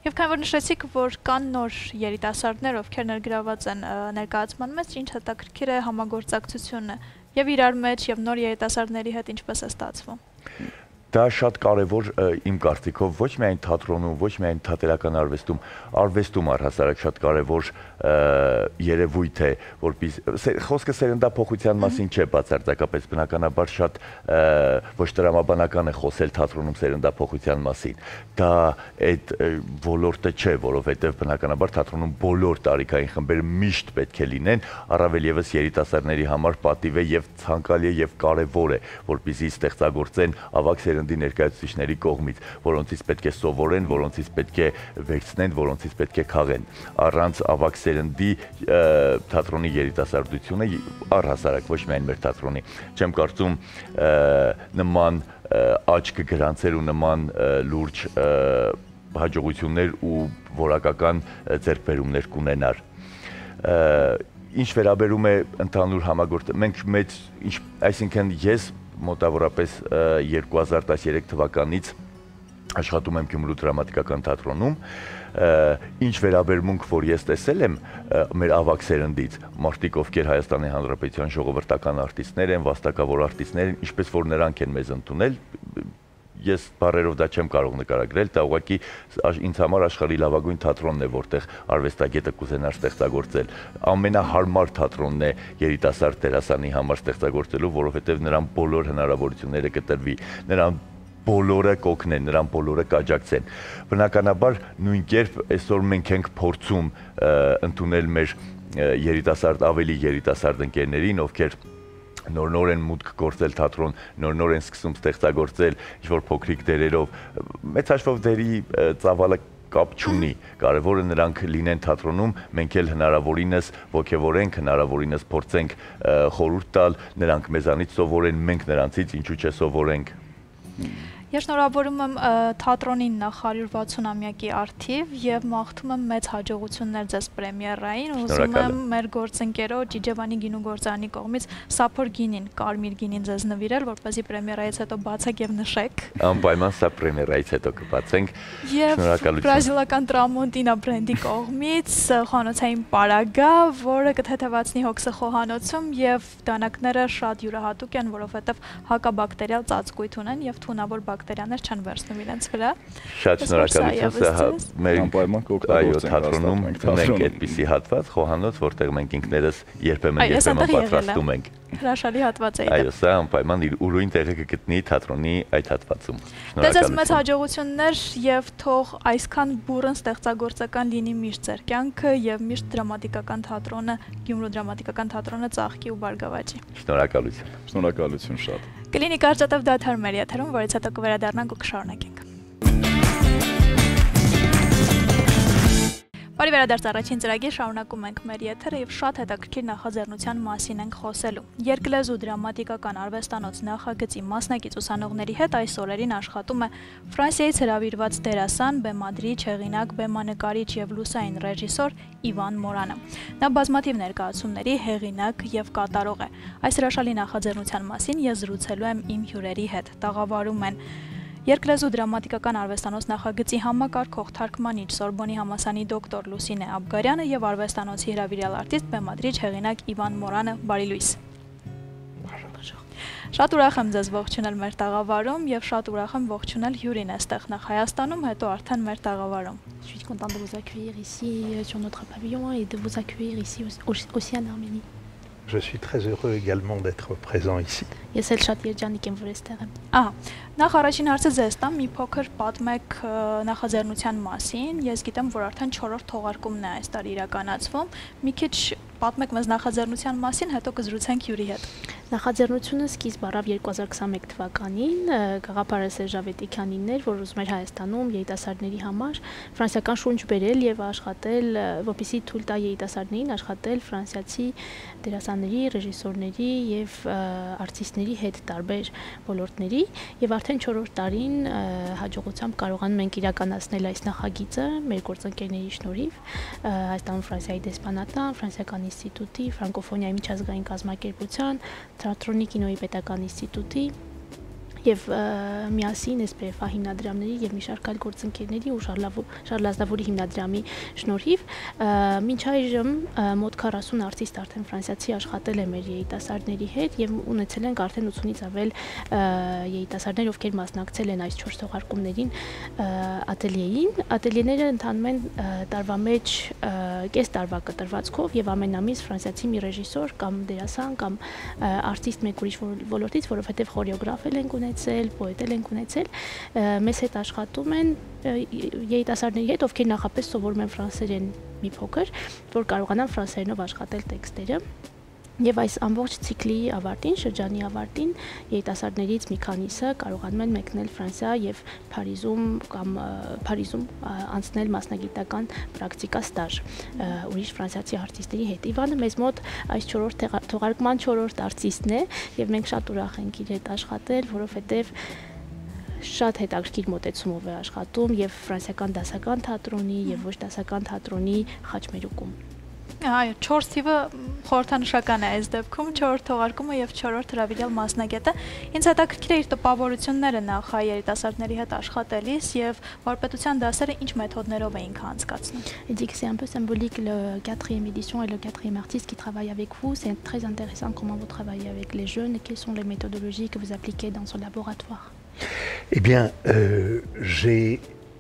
Եվ քանի որ նշեցիք, որ կան նոր երիտասարդներ, ովքեր ներգրաված են ներկայացման մեջ, ինչ հետաքրքիր է համագործակցությունը եւ իրար մեջ եւ նոր երիտասարդների հետ ինչպես է ստացվում։ Դա շատ կարևոր իմ կարծիքով ոչ միայն թատրոնում, ոչ միայն թատերական արվեստում առհասարակ շատ կարևոր երևույթ է, որպեսզի խոսքը սերնդափոխության մասին չէ բացարձակապես, բնականաբար շատ ոչ տրամաբանական է խոսել թատրոնում սերնդափոխության մասին։ Դա այդ ոլորտը չէ, որովհետև բնականաբար թատրոնում բոլոր տարիքային խմբերը միշտ պետք է լինեն, առավել եւս երիտասարդների համար պատիվ է եւ ցանկալի է եւ կարեւոր է, որպեսզի ստեղծագործեն ավագ սերնդի ներկայացուցիչների կողմից, որոնցից պետք է սովորեն, որոնցից պետք է վերցնեն, որոնցից պետք է քաղեն։ Առանց ավագ սերնդի թատրոնի երիտասարդությունը առհասարակ ոչ միայն մեր թատրոնի, չեմ կարծում նման աչք գրանցեր ու նման լուրջ հաջողություններ ու որակական ձեռքբերումներ կունենար։ Ինչ վերաբերում է ընդհանուր համագործակցություն, մենք այսինքն ես մոտավորապես 2013 թվականից աշխատում եմ Գյումրու դրամատիկական թատրոնում, ինչ վերաբերմունք, որ ես տեսել եմ մեր ավագ սերնդից, մարդիկ, ովքեր Հայաստանի Հանրապետության ժողովրդական արտիստներ են, վաստակավոր արտիստներ են, ինչպես որ նրանք են մեզ ընդունել, ես բառերով դա չեմ կարող նկարագրել, դա ուղղակի ինձ համար աշխարհի լավագույն թատրոնն է, որտեղ արվեստագետը կուզենար ստեղծագործել։ Ամենահարմար թատրոնն է երիտասարդ դերասանի համար ստեղծագործելու, որովհետև նրան բոլոր հնարավորությունները կտրվի, նրան բոլորը կօգնեն, նրան բոլորը կաջակցեն։ Բնականաբար նույն կերպ այսօր մենք ենք փորձում ընդունել մեր ավելի երիտասարդ ընկերներին, ովքեր նոր են մուտք գործել թատրոն, նոր են սկսում ստեղծագործել ինչ-որ փոքրիկ դերերով, մեծ հաշվով դերի ծավալը կապ չունի, կարևորը նրանք լինեն թատրոնում, մենք էլ հնարավորինս ոգևորենք, հնարավորինս փորձենք խորհուրդ տալ, նրանք մեզանից սովորեն, մենք նրանցից ինչու՞ չէ սովորենք։ Ես շնորհավորում եմ թատրոնին նախ 160-ամյակի առթիվ եւ մաղթում եմ մեծ հաջողություններ ձեզ պրեմիերային, ուզում եմ մեր գործընկերոջ Իջևանի գինուգործարանի կողմից սափոր գինին, կարմիր գինին ձեզ նվիրել, որպեսզի պրեմիերայից հետո բացեք եւ նշեք։ Անպայման սա պրեմիերայից հետո կբացենք։ Շնորհակալություն։ Բրազիլական Տրամոնտինա բրենդի կողմից խոհանոցային պարագա, որը կթեթևացնի հոգսը խոհանոցում եւ դանակները շատ յուրահատուկ են, որովհետեւ հակաբակտերիալ ծածկույթ ունեն եւ թունավոր բակտերիաներ չեն վերցնում իրենց վրա։ Շատ շնորհակալություն, սա մեր թատրոնում ունենք այդպիսի հատված, խոհանոց, որտեղ մենք ինքներս երբեմն պատրաստում ենք։ Հրաշալի հատված է։ Այո, սա անպայման իր ուրույն տեղը կգտնի թատրոնի այդ հատվածում։ Դες մեծ հաջողություններ եւ թող այսքան բուրըն ստեղծագործական լինի միշտ ձեր կյանքը եւ միշտ դրամատիկական թատրոնը, Գյումրու դրամատիկական թատրոնը ծաղկի ու բարգավաճի։ Շնորհակալություն։ Շնորհակալություն շատ։ Կլինի կարճատև դադար մեր եթերում, որից հետո կվերադառնանք ու կշարունակենք։ Բարի վերադարձ առաջին ծրագիր, շարունակում ենք մեր եթերը եւ շատ հետաքրքիր նախաձեռնության մասին ենք խոսելու։ Երկլեզու դրամատիկական արվեստանոց նախագծի մասնակից ուսանողների հետ այս օրերին աշխատում է Ֆրանսիայից հրավիրված դերասան, բեմադրիչ, հեղինակ, բեմանկարիչ եւ լուսային ռեժիսոր Իվան Մորանը։ Նա բազմաթիվ ներկայացումների հեղինակ եւ կատարող է։ Այս հրաշալի նախաձեռնության մասին ես զրուցելու եմ իմ հյուրերի հետ։ Տաղավարում են Երկլեզու դրամատիկական արվեստանոց նախագծի համակարգող թարգմանիչ Սորբոնի համալսարանի դոկտոր Լուսինե Աբգարյանը եւ արվեստանոցի հրավիրյալ արտիստ բեմադրիչ հեղինակ Իվան Մորանը։ Բարի լույս։ Շատ ուրախ եմ ձեզ ողջունել մեր տաղավարում եւ շատ ուրախ եմ ողջունել հյուրին այստեղ նախ Հայաստանում, հետո արդեն մեր տաղավարում։ Je suis contente de vous accueillir ici sur notre pavillon et de vous accueillir ici aussi en Arménie. Je suis très heureux également d'être présent ici. Ես էլ շատ երջանիկ եմ, որ այստեղ եմ։ Ահա, նախ առաջին հարցը ձեզ տամ, մի փոքր պատմեք նախաձեռնության մասին։ Ես գիտեմ, որ արդեն 4-րդ թողարկումն է այս տարի իրականացվում։ Մի քիչ պատմեք մեզ նախաձեռնության մասին, հետո կզրուցենք հյուրի հետ։ Նախաձեռնությունը սկիզբ առավ 2021 թվականին գաղափարը Սերժ Ավետիքյանին էր, որ ուզում էր Հայաստանում երիտասարդների համար ֆրանսիական շունչ բերել եւ աշխատել, որպեսզի թույլ տա երիտասարդներին աշխատել ֆրանսիացի դերասանների, ռեժիսորների եւ արտիստների հետ տարբեր ոլորտների եւ արդեն 4-րդ տարին հաջողությամբ կարողանում ենք իրականացնել այս նախագիծը մեր գործընկերների շնորհիվ Հայաստանում Ֆրանսիայի դեսպանատան, Ֆրանսիական ինստիտուտի, ֆրանկոֆոնիայի միջազգային կազմակերպության, Թատրոնի կինոյի պետական ինստիտուտի եւ միասին SPF հիմնադրամների եւ մի շարք այլ գործընկերների ու Շարլ Ազնավուրի հիմնադրամի շնորհիվ մինչ այժմ մոտ 40 արտիստ արդեն ֆրանսիացի աշխատել է մեր երիտասարդների հետ եւ ունեցել ենք արդեն 80-ից ավել երիտասարդներ, ովքեր մասնակցել են այս 4 թողարկումներին ատելյեին։ Ատելյեները ընթանում են տարվա մեջ կես տարվա կտրվածքով եւ ամեն ամիս ֆրանսիացի մի ռեժիսոր կամ դերասան կամ արտիստ մեկ ուրիշ ոլորտից, որովհետեւ խորեոգրաֆել են պոետել ենք ունեցել, մեզ հետ աշխատում են երիտասարդների հետ, ովքեր նախապես սովորում են ֆրանսերեն մի փոքր, որ կարողանան ֆրանսերենով աշխատել տեքստերը։ Եվ այս ամբողջ ցիկլի ավարտին, շրջանի ավարտին երիտասարդներից մի քանիսը կարողանում են մեկնել Ֆրանսիա եւ Փարիզում անցնել մասնագիտական պրակտիկա ստաժ ուրիշ ֆրանսիացի արտիստների հետ։ Իվանը մեզ մոտ այս 4-րդ թողարկման 4-րդ արտիստն է եւ մենք շատ ուրախ ենք իր հետ աշխատել, որովհետեւ շատ հետաքրքիր մոտեցումով է աշխատում եւ ֆրանսիական դասական թատրոնի եւ ոչ դասական թատրոնի խաչմերուկում։ Այո, 4 թիվը խորհրդանշական է այս դեպքում, 4 թողարկումը եւ 4-րդ հրավիրյալ մասնագետը։ Ինձ հետաքրքիր է իր տպավորությունները նախ հայ երիտասարդների հետ աշխատելիս եւ վարպետության դասերը ինչ մեթոդներով էինք անցկացնում։ Il dit que c'est un peu symbolique le 4e édition et le 4e artiste qui travaille avec vous. C'est très intéressant comment vous travaillez avec les jeunes et quelles sont les méthodologies que vous appliquez dans ce laboratoire. Eh bien,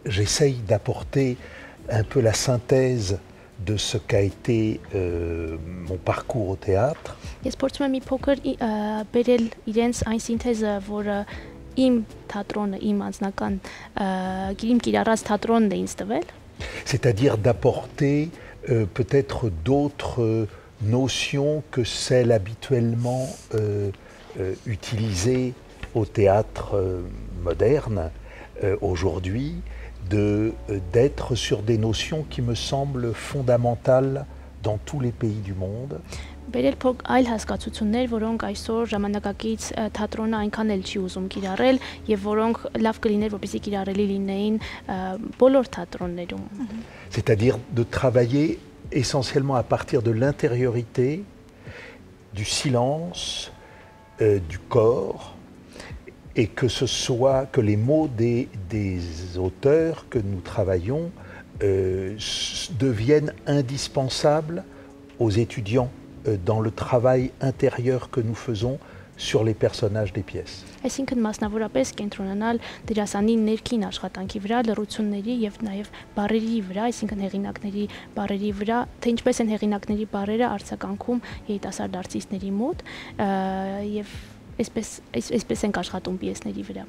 j'essaye d'apporter un peu la synthèse de ce qu'a été mon parcours au théâtre. Ես փորձում եմ մի փոքր բերել իրենց այն սինթեզը, որը իմ թատրոնը, իմ անձնական իմ կիրառած թատրոնն է ինձ տվել, c'est-à-dire d'apporter peut-être d'autres notions que celles habituellement utilisées au théâtre moderne aujourd'hui, d'être sur des notions qui me semblent fondamentales dans tous les pays du monde. Բերել այլ հասկացություններ, որոնք այսօր ժամանակակից թատրոնը այնքան էլ չի ուզում կիրառել եւ որոնք լավ կլիներ, որպեսզի կիրառելի լինեին բոլոր թատրոններում։ C'est-à-dire de travailler essentiellement à partir de l'intériorité, du silence, du corps, et que ce soit que les mots des auteurs que nous travaillons deviennent indispensables aux étudiants dans le travail intérieur que nous faisons sur les personnages des pièces. Այսինքն մասնավորապես կենտրոնանալ դերասանի ներքին աշխատանքի վրա, լռությունների եւ նաեւ բառերի վրա, այսինքն հեղինակների բառերի վրա, թե ինչպես են հեղինակների բառերը արձագանքում երիտասարդ արտիստների մոտ եւ այսպես ենք աշխատում պիեսների վրա։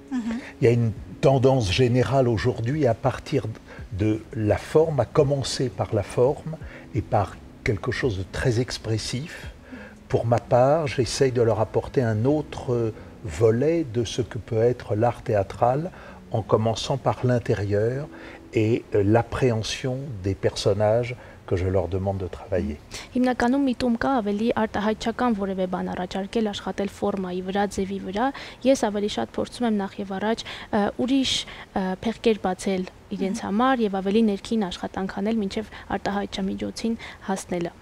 Il y a une tendance générale aujourd'hui à partir de la forme, à commencer par la forme et par quelque chose de très expressif. Pour ma part, j'essaye de leur apporter un autre volet de ce que peut être l'art théâtral en commençant par l'intérieur et l'appréhension des personnages que je leur demande de travailler. Հիմնականում միտում կա ավելի արտահայտչական որևէ բան առաջարկել աշխատել ֆորմայի վրա, ձևի վրա։ Ես ավելի շատ փորձում եմ նախ եւ առաջ ուրիշ փեղկեր բացել իրենց համար եւ ավելի ներքին աշխատանք անել, մինչեւ արտահայտչամիջոցին հասնելը։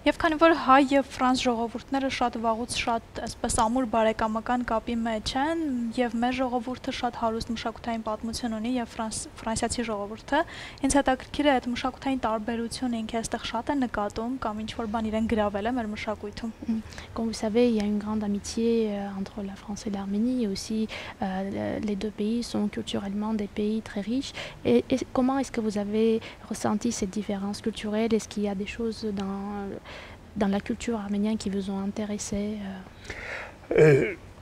Եվ քանի որ հայ եւ ֆրանս ժողովուրդները շատ վաղուց շատ այսպես ամուր բարեկամական կապի մեջ են եւ մեր ժողովուրդը շատ հարուստ մշակութային պատմություն ունի եւ ֆրանսիացի ժողովուրդը, ինձ հետաքրքիր է այդ մշակութային տարբերությունը ինքը այստեղ շատ է նկատում կամ ինչ որ բան իրեն գրավել է մեր մշակույթում։ Comme vous savez, il y a une grande amitié entre la France et l'Arménie et aussi les deux pays sont culturellement des pays très riches. Et comment est-ce que vous avez ressenti cette différence culturelle? Est-ce qu'il y a des choses dans la culture arménienne qui vous ont intéressé?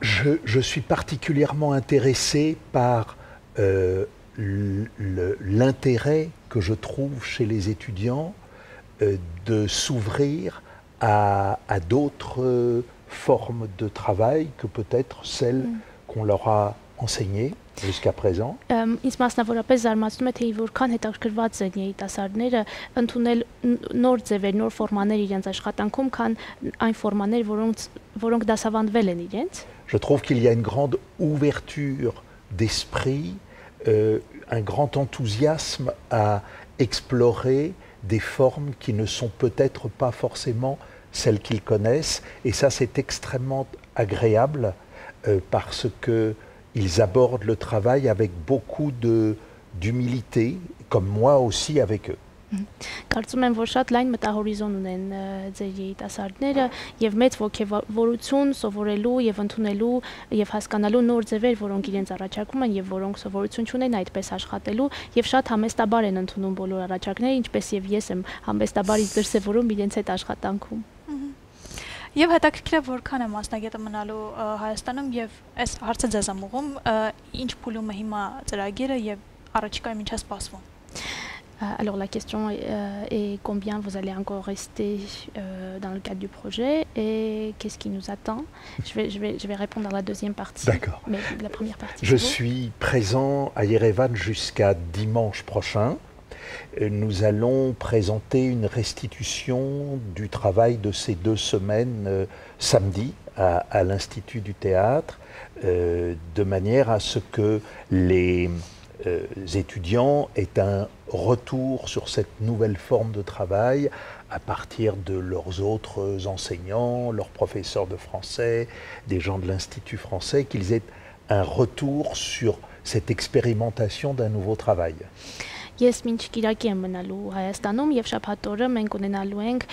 Je suis particulièrement intéressé par l'intérêt que je trouve chez les étudiants de s'ouvrir à d'autres forme de travail que peut-être celle qu'on leur a enseignée jusqu'à présent. Ինձ մասնավորապես զարմացնում է թե որքան հետաքրքրված են երիտասարդները ընդունել նոր ձևեր, նոր ֆորմաներ իրենց աշխատանքում, քան այն ֆորմաներ, որոնք դասավանդվել են իրենց։ Je trouve qu'il y a une grande ouverture d'esprit, un grand enthousiasme à explorer des formes qui ne sont peut-être pas forcément celles qu'ils connaissent. Et ça, c'est extrêmement agréable parce qu'ils abordent le travail avec beaucoup d'humilité, comme moi aussi avec eux. Կարծում եմ, որ շատ լայն մտահորիզոն ունեն ձեր երիտասարդները եւ մեծ ոգևորություն սովորելու եւ ընդունելու եւ հասկանալու նոր ձևեր, որոնք իրենց առաջարկում են եւ որոնք սովորություն չունեն այդպես աշխատելու եւ շատ համեստաբար են ընդունում բոլոր առաջարկները, ինչպես եւ ես եմ համեստաբարից դրսեւորում իրենց հետ աշխատանքում։ Եվ հետաքրքիր է որքան է մասնագետը մնալու Հայաստանում եւ այս հարցը ձեզ եմ ուղղում, ինչ փուլում է հիմա ծրագիրը եւ առաջիկայում ինչ է սպասվում։ Alors la question est combien vous allez encore rester dans le cadre du projet et qu'est-ce qui nous attend. Je vais répondre à la deuxième partie. D'accord. Mais la première partie. Je suis présent à Yerevan jusqu'à dimanche prochain. Nous allons présenter une restitution du travail de ces 2 semaines samedi à l'Institut du théâtre, de manière à ce que les étudiants aient un retour sur cette nouvelle forme de travail à partir de leurs autres enseignants, leurs professeurs de français, des gens de l'Institut français, qu'ils aient un retour sur cette expérimentation d'un nouveau travail. Ես մինչ Կիրակի եմ մնալու Հայաստանում եւ շաբաթ օրը մենք ունենալու ենք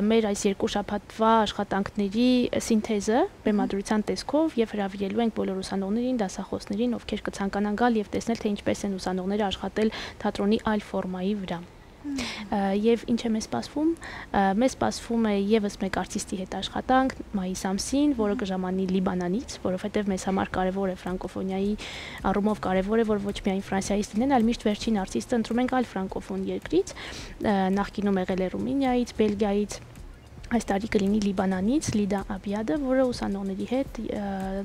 մեր այս 2 շաբաթվա աշխատանքների սինթեզը բեմադրության տեսքով եւ հրավիրելու ենք բոլոր ուսանողներին, դասախոսներին, ովքեր կցանկանան գալ եւ տեսնել թե ինչպես են ուսանողները աշխատել թատրոնի այլ ֆորմայի վրա։ Եվ ինչ է մեզ սպասվում։ Մեզ սպասվում է եւս մեկ արտիստի հետ աշխատանք մայիս ամսին, որը կժամանի Լիբանանից, որովհետեւ մեզ համար կարեւոր է ֆրանկոֆոնիայի առումով կարեւոր է, որ ոչ միայն Ֆրանսիայից լինեն, այլ միշտ վերջին արտիստը ընտրում ենք այլ ֆրանկոֆոն երկրից, նախկինում եղել է Ռումինիայից, Բելգիայից, այս տարի կլինի Լիբանանից Լիդա Աբիադը, որը ուսանողների հետ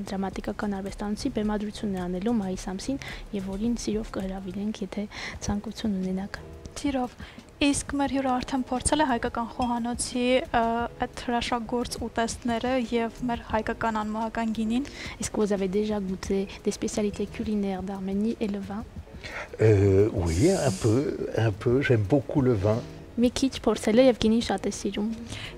դրամատիկական արվեստանոցի բեմադրություն է անելու մայիս ամսին եւ որին սիրով կհրավիրենք, եթե ցանկություն ունենաք։ Տիրով, իսկ մեր հյուրը արդեն փորձել է հայկական խոհանոցի այդ հրաշագործ ուտեստները եւ մեր հայկական անմահական գինին։ Est-ce que vous avez déjà goûté des spécialités culinaires d'Arménie et le vin? Oui, un peu. J'aime beaucoup le vin. Մի քիչ փորձել է եւ գինին շատ է սիրում։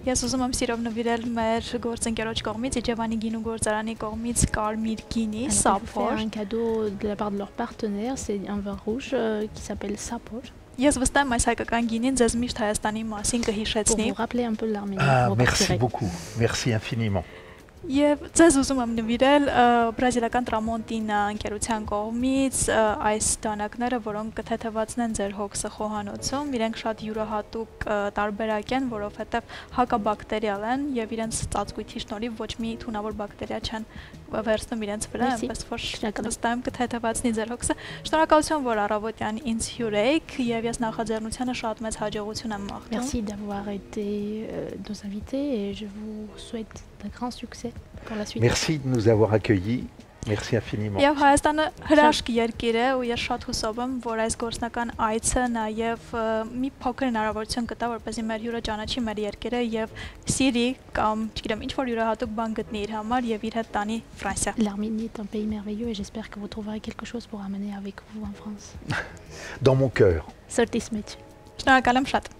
Ես ուզում եմ սիրով նվիրել մեր գործընկերոջ կողմից, Իջևանի գինու գործարանի կողմից կարմիր գինի, Սափոր։ Un cadeau de la part de leur partenaire, c'est un vin rouge qui s'appelle Sapor. Ես վստահ եմ այս հայկական գինին ձեզ միշտ Հայաստանի մասին կհիշեցնի։ Pour vous rappeler un peu l'Arménie. Merci beaucoup. Merci infiniment. Եվ ձեզ ուզում եմ նվիրել բրազիլական Տրամոնտինա ընկերության կողմից այս դանակները, որոնք կթեթևացնեն ձեր հոգսը խոհանոցում, իրենք շատ յուրահատուկ տարբերակ են, որովհետև հակաբակտերիալ են եւ իրենց ծածկույթի շնորհիվ ոչ մի թունավոր բակտերիա չեն վերցնում իրենց վրա, այնպես որ վստահ եմ կթեթևացնի ձեր հոգսը։ Շնորհակալություն, որ առավոտյան ինձ հյուրեիք եւ ես նախաձեռնությանը շատ մեծ հաջողություն եմ մաղթում։ Merci d'avoir été nos invités et je vous souhaite de grands succès pour la suite. Merci de nous avoir accueillis. Merci infiniment. Եվ Հայաստանը հրաշք երկիր է ու ես շատ հուսով եմ, որ այս գործնական այցը նաև մի փոքր հնարավորություն կտա, որպեսզի մեր հյուրը ճանաչի մեր երկիրը եւ սիրի կամ, չգիտեմ, ինչ որ յուրահատուկ բան գտնի իր համար եւ իր հետ տանի Ֆրանսիա։ L'Arménie est un pays merveilleux et j'espère que vous trouverez quelque chose pour amener avec vous en France. Dans mon cœur. Սրտիս մեջ։ Շնորհակալ եմ շատ։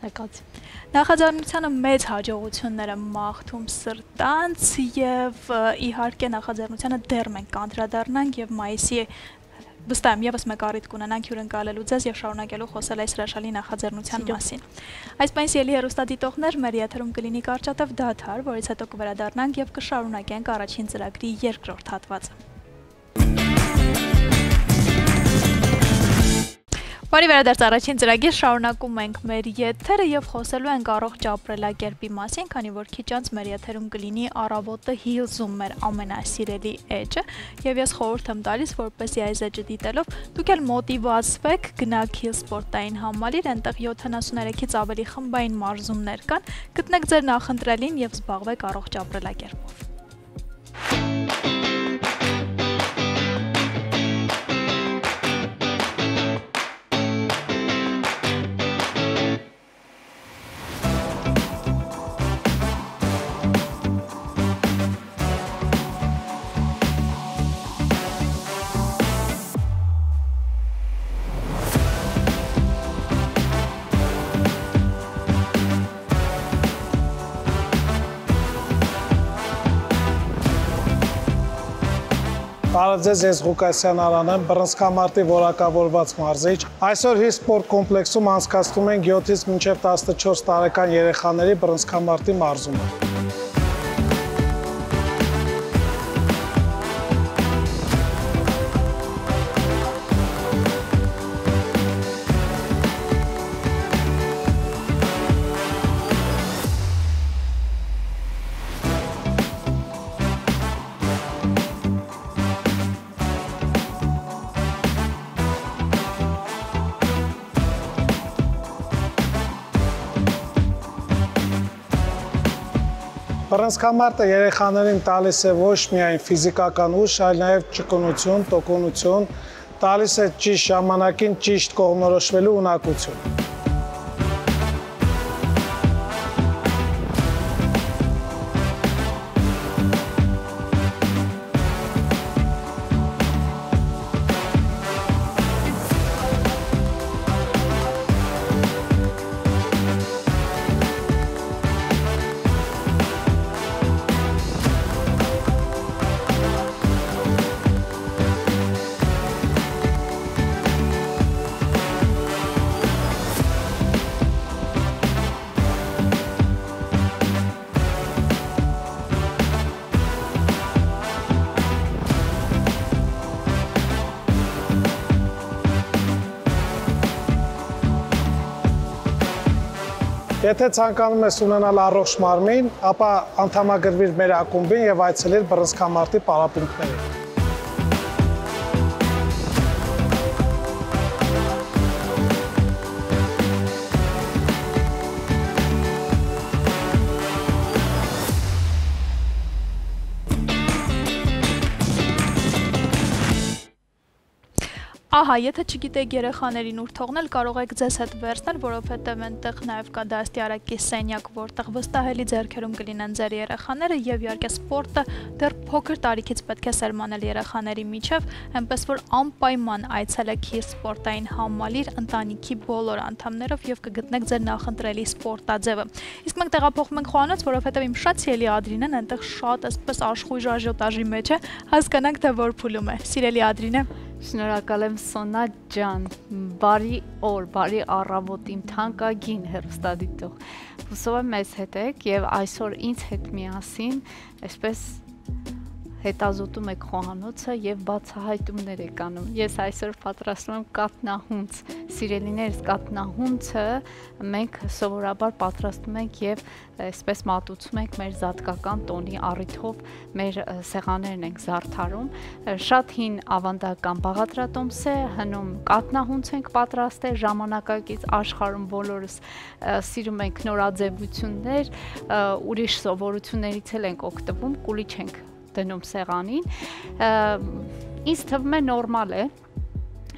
Շնորհակալություն։ Նախաձեռնությանը մեծ հաջողություններ եմ մաղթում սրտանց եւ իհարկե նախաձեռնությանը դեռ մենք կանդրադառնանք եւ մայիսի վստահ եմ եւս մեկ առիթ կունենանք հյուրընկալելու ձեզ եւ շարունակելու խոսել այս հրաշալի նախաձեռնության մասին։ Այս պայս ելի հեռուստադիտողներ մեր եթերում կլինի կարճատև դադար, որից հետո կվերադառնանք եւ կշարունակենք առաջին ծրագրի երկրորդ հատվածը։ Բարի վերադարձ առաջին ծրագիր շարունակում ենք մեր եթերը եւ խոսելու ենք առողջ ապրելակերպի մասին, քանի որ քիչ անց մեր եթերում կլինի առավոտը Hills-ում մեր ամենասիրելի էջը եւ ես խորհուրդ եմ տալիս, որպեսզի այս էջը դիտելով դուք էլ մոտիվացվեք, գնաք Hills սպորտային համալիր, այնտեղ 73-ից ավելի խմբային մարզումներ կան, գտնեք ձեր նախընտրելին եւ զբաղվեք առողջ ապրելակերպով։ Բարև ձեզ, ես Ղուկասյան Արան եմ, բռնցքամարտի որակավորված մարզիչ։ Այսօր Hills սպորտ կոմպլեքսում անցկացնում ենք 7-ից մինչև 14 տարեկան երեխաների բռնցքամարտի մարզումը։ Բռնցքամարտը երեխաներին տալիս է ոչ միայն ֆիզիկական ուժ, այլ նաև ճկունություն, տոկունություն, տալիս է ճիշտ ժամանակին ճիշտ կողմնորոշվելու ունակություն։ Եթե ցանկանում ես ունենալ առողջ մարմին, ապա անդամագրվիր մեր ակումբին եւ այցելիր բռնցքամարտի պարապմունքներին։ Ահա, եթե չգիտեք երեխաներին ուր թողնել, կարող եք ձեզ հետ վերցնել, որովհետև այնտեղ նաև կա դաստիարակի սենյակ, որտեղ վստահելի ձեռքերում կլինեն ձեր երեխաները եւ իհարկե սպորտը դեռ փոքր տարիքից պետք է սերմանել երեխաների միջև, այնպես որ անպայման այցելեք Hills սպորտային համալիր ընտանիքի բոլոր անդամներով եւ կգտնեք ձեր նախընտրելի սպորտաձևը։ Իսկ մենք տեղափոխվում ենք խոհանոց, որովհետև իմ շատ սիրելի Ադրինեն այնտեղ շատ այսպես աշխույժաժիոտաժի մեջ է, հասկանանք թե որ փուլում է։ Սիրելի Ադրինե, Շնորհակալ եմ Սոնա ջան, բարի օր, բարի առավոտ իմ թանկագին հեռուստադիտող։ Հուսով եմ մեզ հետ եք եւ այսօր ինձ հետ միասին այսպես հետազոտում եք խոհանոցը եւ բացահայտումներ եք անում։ Ես այսօր պատրաստում եմ կատնահունց։ Սիրելիներս, կատնահունցը մենք սովորաբար պատրաստում ենք եւ այսպես մատուցում ենք մեր զատկական տոնի առիթով, մեր սեղաններն ենք զարդարում։ Շատ հին ավանդական բաղադրատոմս է, հնում կատնահունց ենք պատրաստել, ժամանակակից աշխարհում բոլորս սիրում ենք նորաձևություններ, ուրիշ սովորություններից էլ ենք օգտվում, կուլիչ ենք դնում սեղանին, ինձ թվում է նորմալ է,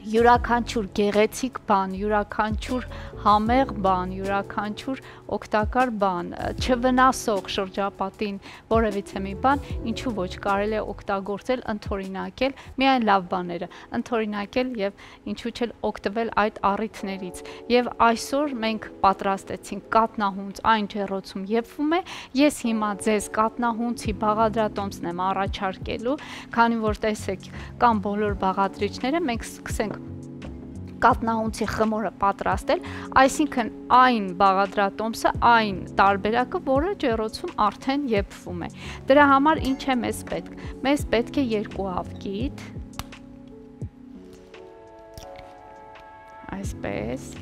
յուրաքանչյուր գեղեցիկ բան, յուրաքանչյուր համեղ բան, յուրաքանչյուր օգտակար բան, չվնասող շրջապատին որևիցե մի բան, ինչու ոչ կարելի է օգտագործել, ընդօրինակել միայն լավ բաները, ընդօրինակել եւ ինչու չէ օգտվել այդ առիթներից։ Եվ այսօր մենք պատրաստեցինք կատնահունց, այն ջեռոցում եփվում է, ես հիմա ձեզ կատնահունցի բաղադրատոմսն եմ առաջարկելու, քանի որ տեսեք, կան բոլոր բաղադրիչները, մենք սկսենք կատնահունցի խմորը պատրաստել, այսինքն այն բաղադրատոմսը, այն տարբերակը, որը ջեռոցում արդեն եփվում է։ Դրա համար ինչ է մեզ պետք։ Մեզ պետք է 2 ավգիտ, այսպես։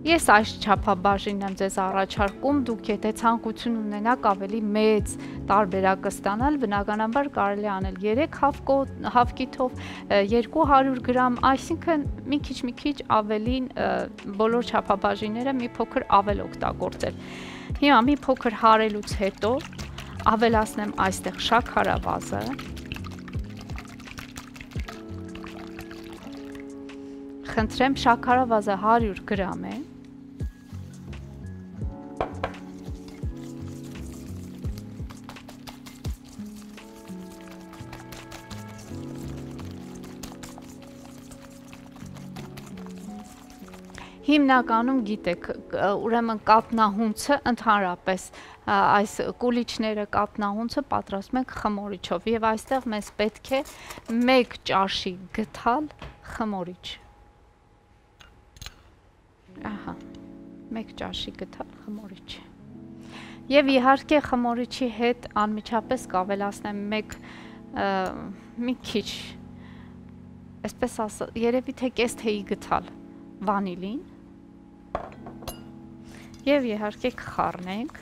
Ես այս չափաբաժինն եմ ձեզ առաջարկում, դուք եթե ցանկություն ունենաք ավելի մեծ տարբերակ ստանալ, բնականաբար կարելի անել 3 հավկիթով 200 գրամ, այսինքն մի քիչ ավելին բոլոր չափաբաժինները մի փոքր ավել օգտագործել։ Հիմա մի փոքր հարելուց հետո ավելացնեմ այստեղ շաքարավազը։ Խնդրեմ, շաքարավազը 100 գրամ է։ Հիմնականում գիտեք, ուրեմն կատնահունցը ընդհանրապես այս կուլիչները կատնահունցը պատրաստում ենք խմորիչով եւ այստեղ մեզ պետք է 1 ճաշի գթալ խմորիչ։ Ահա, 1 ճաշի գթալ խմորիչ։ Եվ իհարկե խմորիչի հետ անմիջապես կավելացնեմ մի քիչ, այսպես ասած, երևի թե կես թեյի գթալ վանիլին եւ իհարկե կխառնենք։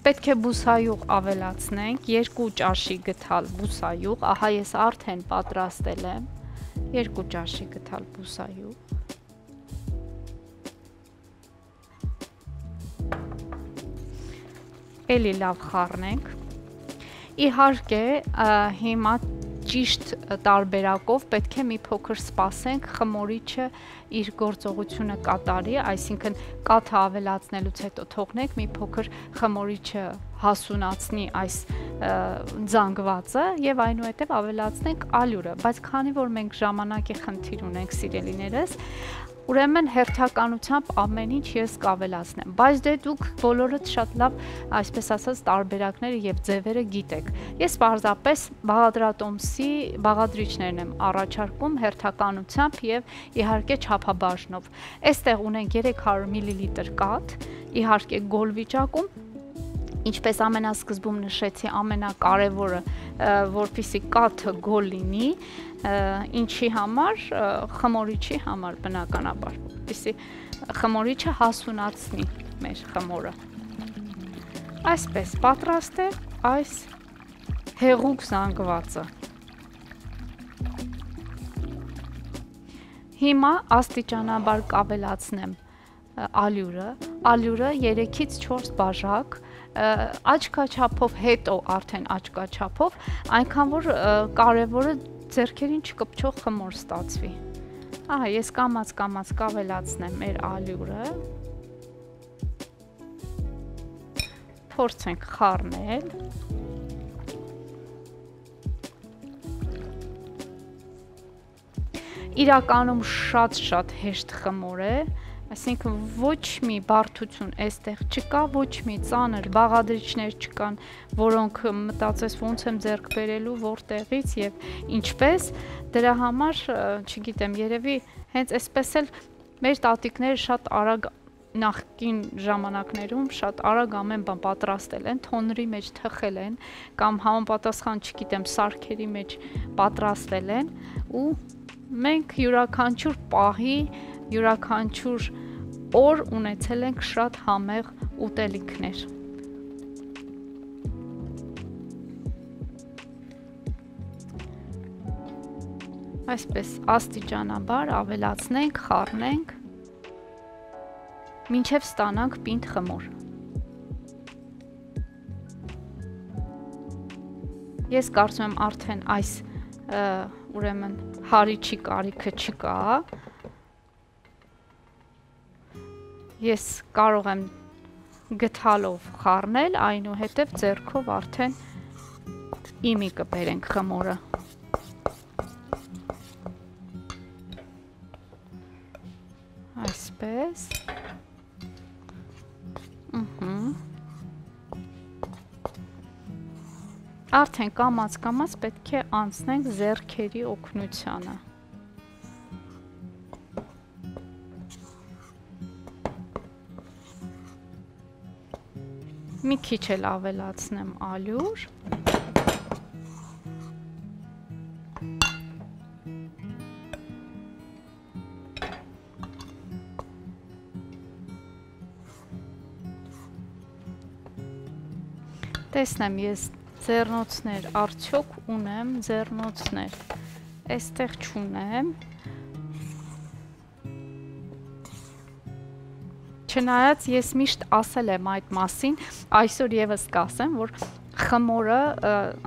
Պետք է բուսայուղ ավելացնենք, 2 ճաշի գթալ բուսայուղ, ահա ես արդեն պատրաստել եմ 2 ճաշի գթալ բուսայուղ։ Էլի լավ խառնենք։ Իհարկե, հիմա ճիշտ տարբերակով պետք է մի փոքր սպասենք խմորիչը իր գործողությունը կատարի, այսինքն կաթը ավելացնելուց հետո թողնենք մի փոքր խմորիչը հասունացնի այս զանգվածը եւ այնուհետեւ ավելացնենք ալյուրը, բայց քանի որ մենք ժամանակի խնդիր ունենք, սիրելիներս, ուրեմն հերթականությամբ ամեն ինչ ես կավելացնեմ, բայց դե դուք բոլորդ շատ լավ, այսպես ասած, տարբերակները եւ ձևերը գիտեք։ Ես պարզապես բաղադրատոմսի բաղադրիչներն եմ առաջարկում հերթականությամբ եւ իհարկե չափաբաժնով։ Այստեղ ունենք 300 մլ կաթ, իհարկե գոլ վիճակում, ինչպես ամենասկզբում նշեցի, ամենակարևորը, որպեսզի կաթը գոլ լինի, ինչի համար, խմորիչի համար բնականաբար, որպեսզի խմորիչը հասունացնի մեր խմորը։ Այսպես պատրաստ է այս հեղուկ զանգվածը։ Հիմա աստիճանաբար կավելացնեմ ալյուրը 3-ից 4 բաժակ, աչքաչափով, հետո արդեն աչքաչափով, այնքան որ կարևորը ձեռքերին չկպչող խմոր ստացվի։ Ահա, ես կամաց կավելացնեմ մեր ալյուրը, փորձենք խառնել։ Իրականում շատ հեշտ խմոր է, այսինքն ոչ մի բարդություն այստեղ չկա, ոչ մի ծանր բաղադրիչներ չկան, որոնք մտածես ոնց եմ ձեռք բերելու, որտեղից եւ ինչպես, դրա համար, չգիտեմ, երևի հենց այսպես էլ մեր տատիկները շատ արագ նախկին ժամանակներում շատ արագ ամեն բան պատրաստել են, թոնրի մեջ թխել են կամ համապատասխան, չգիտեմ, սարքերի մեջ պատրաստել են ու մենք յուրաքանչյուր պահի, յուրաքանչյուր օր ունեցել ենք շատ համեղ ուտելիքներ։ Այսպես աստիճանաբար ավելացնենք, խառնենք, մինչև ստանանք պինդ խմոր։ Ես կարծում եմ արդեն այս ուրեմն հարիչի կարիքը չկա։ Ես կարող եմ գթալով խառնել, այնուհետև ձեռքով արդեն իմի կբերենք խմորը։ Այսպես։ Արդեն կամաց պետք է անցնենք ձեռքերի օգնությանը։ Մի քիչ էլ ավելացնեմ ալյուր։ Տեսնեմ ես ձեռնոցներ արդյոք ունեմ, ձեռնոցներ այստեղ չունեմ։ Չնայած ես միշտ ասել եմ այդ մասին, այսօր եւս կասեմ, որ խմորը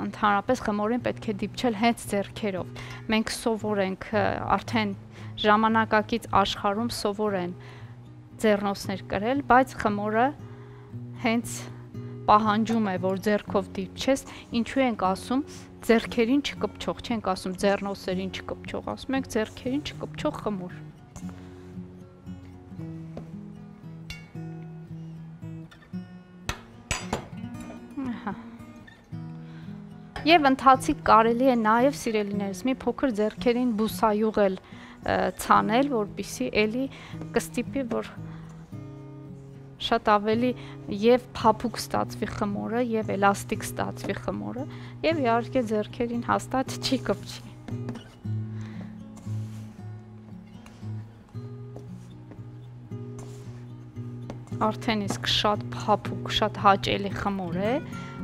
ընդհանրապես խմորին պետք է դիպչել հենց ձեռքերով։ Մենք սովոր ենք արդեն ժամանակակից աշխարհում սովոր են ձեռնոցներ կրել, բայց խմորը հենց պահանջում է, որ ձեռքով դիպչես, ինչու ենք ասում ձեռքերին չկպչող, չենք ասում ձեռնոցերին չկպչող, ասում ենք ձեռքերին չկպչող խմոր։ Եվ ընթացիկ կարելի է նաև սիրելիներս մի փոքր ձեռքերին բուսայուղ էլ ցանել, որպեսզի էլի կստիպի, որ շատ ավելի եւ փափուկ ստացվի խմորը եւ էլաստիկ ստացվի խմորը եւ իհարկե ձեռքերին հաստատ չի կպչի։ Արդեն իսկ շատ փափուկ, շատ հաճելի խմոր է,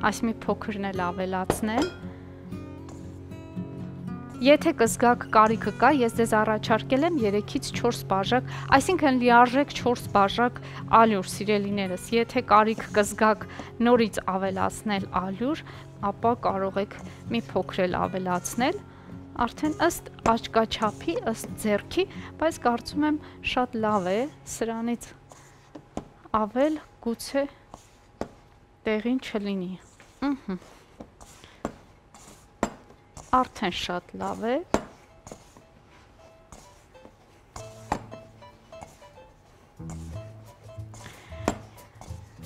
այս մի փոքրն էլ ավելացնեմ։ Եթե կզգաք կարիքը կա, ես ձեզ առաջարկել եմ 3-ից 4 բաժակ, այսինքն լիարժեք 4 բաժակ ալյուր, սիրելիներս, եթե կարիք կզգաք նորից ավելացնել ալյուր, ապա կարող եք մի փոքր էլ ավելացնել, արդեն ըստ աչքաչափի, ըստ ձեռքի, բայց կարծում եմ շատ լավ է, սրանից ավել գուցե տեղին չլինի։ Արդեն շատ լավ է։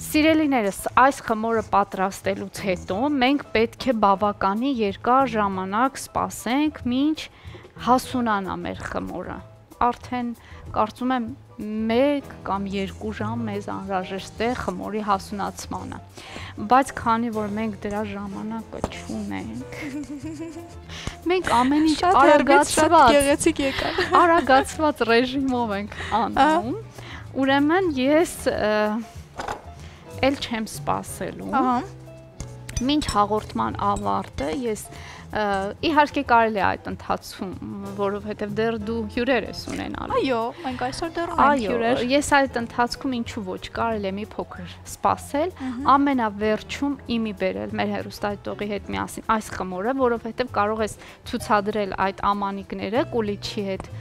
Սիրելիներս, այս խմորը պատրաստելուց հետո մենք պետք է բավականին երկար ժամանակ սպասենք, մինչ հասունանա մեր խմորը։ Արդեն կարծում եմ 1 կամ 2 ժամ մեզ անհրաժեշտ է խմորի հասունացմանը, բայց քանի որ մենք դրա ժամանակը չունենք, մենք ամեն ինչ արագացված ռեժիմով ենք անում, ուրեմն ես էլ չեմ սպասելու, մինչ հաղորդման ավարտը ես իհարկե կարելի է այդ ընթացքում, որովհետև դեռ դու հյուրեր ես ունենալու։ Այո, մենք այսօր դեռ ունենք հյուրեր։ Ես այդ ընթացքում ինչու ոչ, կարելի է մի փոքր սպասել, ամենավերջում իմի բերել մեր հեռուստադիտողի հետ միասին այս խմորը, որովհետև կարող ես ցուցադրել այդ ամանիկները, կուլիչի հետ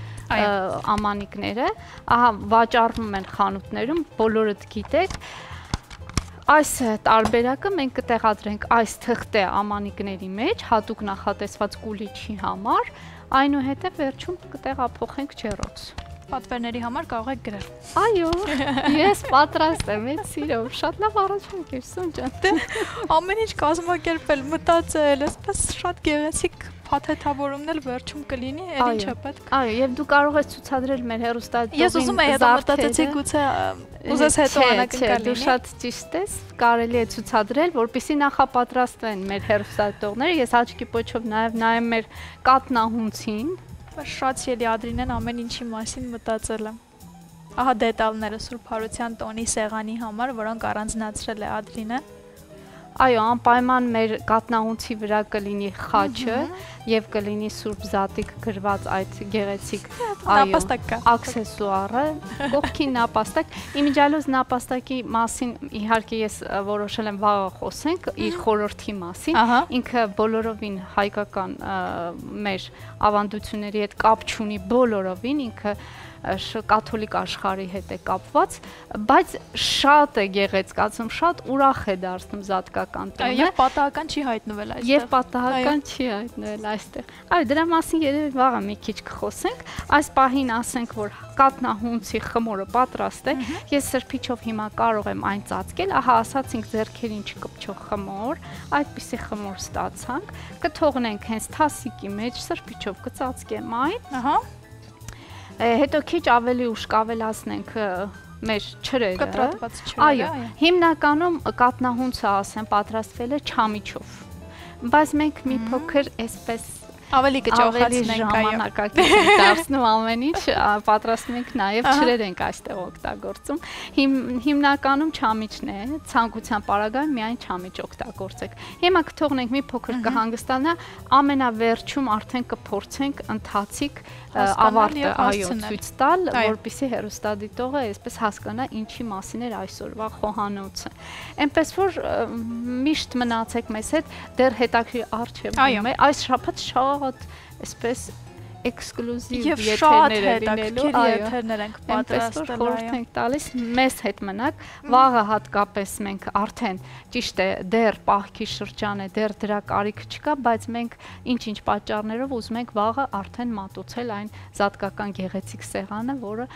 ամանիկները, ահա վաճառվում են խանութներում, բոլորդ գիտեք։ Այս տարբերակը մենք կտեղադրենք այս թղթե ամանիկների մեջ, հատուկ նախատեսված կուլիչի համար, այնուհետև վերջում կտեղափոխենք ջեռոց։ Պատվերների համար կարող եք գրել։ Այո, ես պատրաստ եմ, սիրով, շատ լավ առաջարկ էր, Սոն ջան։ Ամեն ինչ կազմակերպել, մտածել, այսպես շատ գեղեցիկ փաթեթավորումն էլ վերջում կլինի, էլ ինչ է պետք։ Այո, եւ դու կարող ես ցուցադրել մեր հեռուստադիտողին։ Ես ուզում եմ հետո մտածեցի գուցե ուզես հետո անակնկալ լինի։ Դու շատ ճիշտ ես, կարելի է ցուցադրել, որպեսզի նախապատրաստվեն մեր հեռուստադիտողները։ Ես աչքի պոչով նաեւ նայեմ մեր կատնահունցին։ Շատ սիրելի Ադրինեն ամեն ինչի մասին մտածել եմ։ Ահա դետալները Սուրբ Հարության տոնի սեղանի համար, որոնք առանձնացրել է Ադրինը։ Այո, անպայման մեր կատնահունցի վրա կլինի խաչը եւ կլինի Սուրբ Զատիկ գրված այդ գեղեցիկ աքսեսուարը, կողքին նապաստակ։ Իմիջիալոզ նապաստակի մասին իհարկե ես որոշել եմ վաղը խոսենք իր խորհրդի մասին։ Ինքը բոլորովին հայկական մեր ավանդությունների հետ կապ չունի բոլորովին, ինքը կաթոլիկ աշխարհի հետ է կապված, բայց շատ է գեղեցկացում, շատ ուրախ է դարձնում զատկական տոնը։ Եվ պատահական չի հայտնվել այստեղ։ Եվ պատահական չի հայտնվել այստեղ։ Այո, դրա մասին երևի վաղը մի քիչ կխոսենք։ Այս պահին ասենք, որ կատնահունցի խմորը պատրաստ է։ Ես սրբիչով հիմա կարող եմ այն ծածկել, ահա ասացինք ձեռքերին չկպչող խմոր, այդպիսի խմոր ստացանք, կթողնենք հենց թասիկի մեջ, սրբիչով կծածկեմ այն։ Հետո քիչ ավելի ուշ կավելացնենք մեր չրերը, կտրատված չրերը, այո, հիմնականում կատնահունցը ասեն պատրաստվել է չամիչով, բայց մենք մի փոքր այսպես ավելի կճոխացնենք ժամանակակից դարձնում ամեն ինչ, պատրաստում ենք նաև չրեր ենք այստեղ օգտագործում։ Հիմնականում չամիչն է, ցանկության պարագայում միայն չամիչ օգտագործեք։ Հիմա կթողնենք մի փոքր կհանգստանա, ամենավերջում արդեն կփորձենք ընթացիկ ավարտը ցույց տալ, որպեսզի հեռուստադիտողը այսպես հասկանա ինչի մասին էր այսօրվա խոհանոցը։ Այնպես որ միշտ մնացեք մեզ հետ, դեռ հետաքրքիր արժևում է այս շաբաթ շատ այսպես էքսկլյուզիվ եթերներ լինելու, եթերներ ենք պատրաստել, խորհուրդ ենք տալիս մեզ հետ մնաք, վաղը հատկապես մենք արդեն ճիշտ է դեռ պահքի շրջան է, դեռ դրա կարիքը չկա, բայց մենք ինչ-ինչ պատճառներով ուզում ենք վաղը արդեն մատուցել այն զատկական գեղեցիկ սեղանը, որը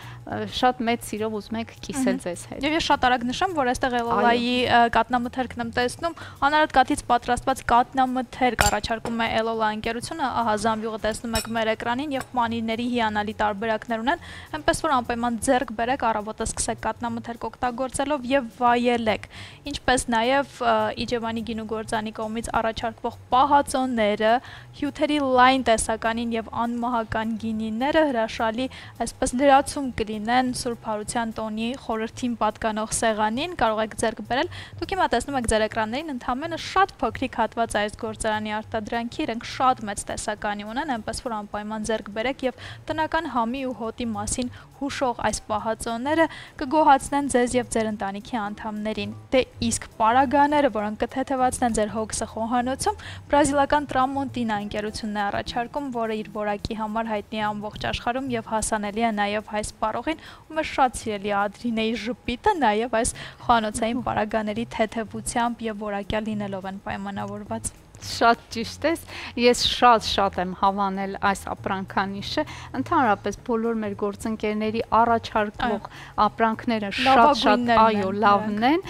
շատ մեծ սիրով ուզում ենք կիսել ձեզ հետ։ Եվ ես շատ արագ նշեմ, որ այստեղ Էլոլայի կատնամթերքն եմ տեսնում, անարատ կաթից պատրաստված կատնամթերք առաջարկում է Էլոլա ընկերությունը, ահա զամբյուղը տեսնում եք մեր էկրանին եւ պանիրների հիանալի տարբերակներ ունեն, այնպես որ անպայման ձեռք բերեք, առավոտը սկսեք կատնամթերք օգտագործելով եւ վայելեք։ Ինչպես նաեւ Իջևանի գինուգործանի կողմից առաջարկվող պահածոները, հյութերի լայն տեսականին եւ անմահական գինիները հրաշալի այսպես լրացում կլինեն Սուրբ Հարության տոնի խորհրդին պատկանող սեղանին, կարող եք ձեռք բերել։ Դուք հիմա տեսնում եք ձեր էկրաններին ընդհանրապես շատ փոքրիկ հատված այս գործարանի արտադրանքի, իրենք շատ մեծ տեսականի ունեն, այնպես որ անպայման ձեռք բերեք եւ տնական համի ու հոտի մասին հուշող այս պահածոները կգոհացնեն ձեզ եւ ձեր ընտանիքի անդամներին։ Դե իսկ պարագաները, որոնք կթեթևացնեն ձեր հոգսը խոհանոցում, բրազիլական Տրամոնտինա ընկերությունն է առաջարկում, որը իր որակի համար հայտնի է ամբողջ աշխարհում եւ հասանելի է նաեւ հայ սպառողին, ու մեր շատ սիրելի Ադրինեի ժպիտը նաեւ այս խոհանոցային պարագաների թեթևությամբ եւ որակյալ լինելով են պայմանավորված։ Շատ ճիշտ է, ես շատ եմ հավանել այս ապրանքանիշը, ընդհանրապես բոլոր մեր գործընկերների առաջարկվող ապրանքները շատ այո լավն են,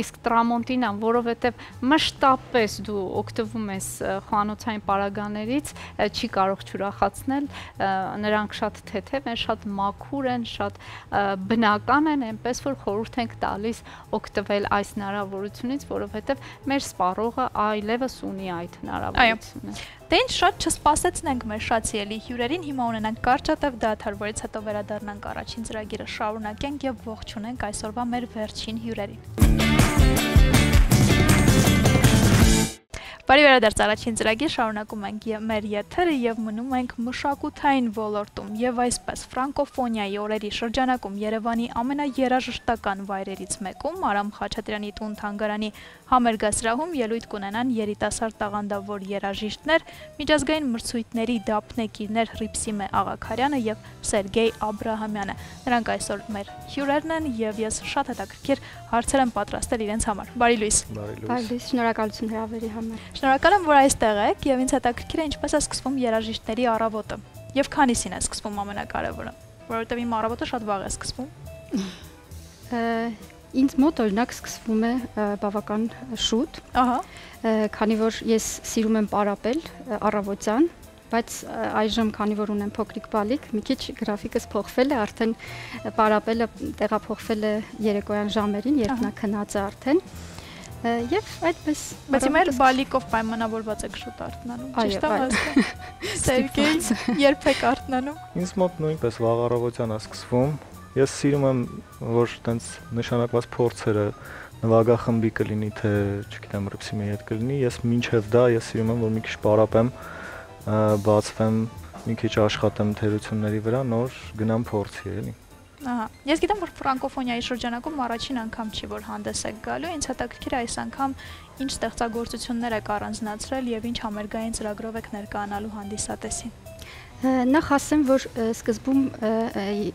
իսկ Տրամոնտինան, որովհետև մշտապես դու օգտվում ես խոհանոցային պարագաներից, չի կարող չուրախացնել, նրանք շատ թեթև են, շատ մաքուր են, շատ բնական են, այնպես որ խորհուրդ ենք տալիս օգտվել այս հնարավորությունից, որովհետև մեր սպառողը այլևս ունի այդ հնարավորությունը։ Դե ինչ շատ չսպասեցնենք մեր շատ սիրելի հյուրերին, հիմա ունենանք կարճատև դադար, որից հետո վերադառնանք առաջին ծրագիրը շարունակենք եւ ողջունենք այսօրվա մեր վերջին հյուրերին։ Բարի վերադարձ առաջին ծրագիր, շարունակում ենք մեր եթերը եւ մնում ենք մշակութային ոլորտում եւ այսպես ֆրանկոֆոնիայի օրերի շրջանակում Երևանի ամենաերաժշտական վայրերից մեկում Արամ Խաչատրյանի տուն-թանգարանի համերգասրահում ելույթ կունենան երիտասարդ տաղանդավոր երաժիշտներ, միջազգային մրցույթների դափնեկիրներ Ռիփսիմե Աղաքարյանը եւ Սերգեյ Աբրահամյանը։ Նրանք այսօր մեր հյուրերն են եւ ես շատ հետաքրքիր հարցեր եմ պատրաստել իրենց համար։ Բարի լույս։ Բարի լույս, շնորհակալություն հրավերի համար։ Շնորհակալ եմ, որ այստեղ եք եւ ինձ հետաքրքիր է ինչպես է սկսվում երաժիշտների առավոտը եւ քանիսին է սկսվում ամենակարևորը, որովհետեւ իմ առավոտը շատ վաղ է սկսվում։ Ինձ մոտ օրինակ սկսվում է բավական շուտ, քանի որ ես սիրում եմ պարապել առավոտյան, բայց այժմ քանի որ ունեմ փոքրիկ բալիկ, մի քիչ գրաֆիկս փոխվել է, արդեն պարապելը տեղափոխվել է երեկոյան ժամերին, երբ նա քնած է արդեն։ Եվ այդպես։ Բայց հիմա էլ բալիկով պայմանավորված եք շուտ արթնանում, ճիշտ է հասկանում։ Սերգեյ, երբ եք արթնանում։ Ինձ մոտ նույնպես վաղ առավոտյան է սկսվում։ Ես սիրում եմ, որ տենց նշանակված փորձերը նվագախմբի կլինի, թե, չգիտեմ, Ռիփսիմեի հետ կլինի, ես մինչև դա ես սիրում եմ, որ մի քիչ պարապեմ, բացվեմ, մի քիչ աշխատեմ թերությունների վրա, նոր գնամ փորձի, էլի։ Ահա։ Ես գիտեմ, որ ֆրանկոֆոնիայի շրջանակում առաջին անգամ չի, որ հանդես եք գալու, ինձ հետաքրքիր է այս անգամ ինչ ստեղծագործություններ եք առանձնացրել եւ ինչ համերգային ծրագրով եք ներկայանալու հանդիսատեսին։ Նախ ասեմ, որ սկզբում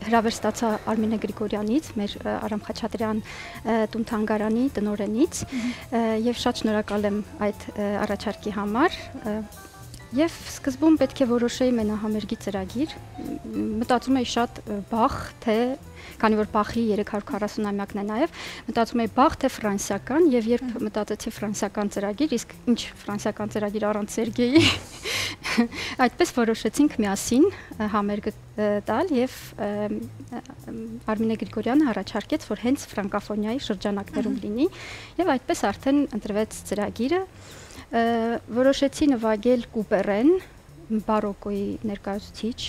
հրավեր ստացա Արմինե Գրիգորյանից, մեր Արամ Խաչատրյան տուն-թանգարանի տնօրենից, եւ շատ շնորհակալ եմ այդ առաջարկի համար։ Եվ սկզբում պետք է որոշեի մենահամերգի ծրագիր, մտածում էի շատ Բախ, թե քանի որ Բախի 340-ամյակն է նաև, մտածում էի Բախ, թե ֆրանսիական, եւ երբ մտածեցի ֆրանսիական ծրագիր, իսկ ինչ ֆրանսիական ծրագիր առանց Սերգեյի, այդպես որոշեցինք միասին համերգը տալ եւ Արմինե Գրիգորյանը առաջարկեց, որ հենց ֆրանկոֆոնիայի շրջանակներում լինի եւ այդպես արդեն ընտրվեց ծրագիրը, որոշեցի նվագել Կուպերեն, բարոկոյի ներկայացուցիչ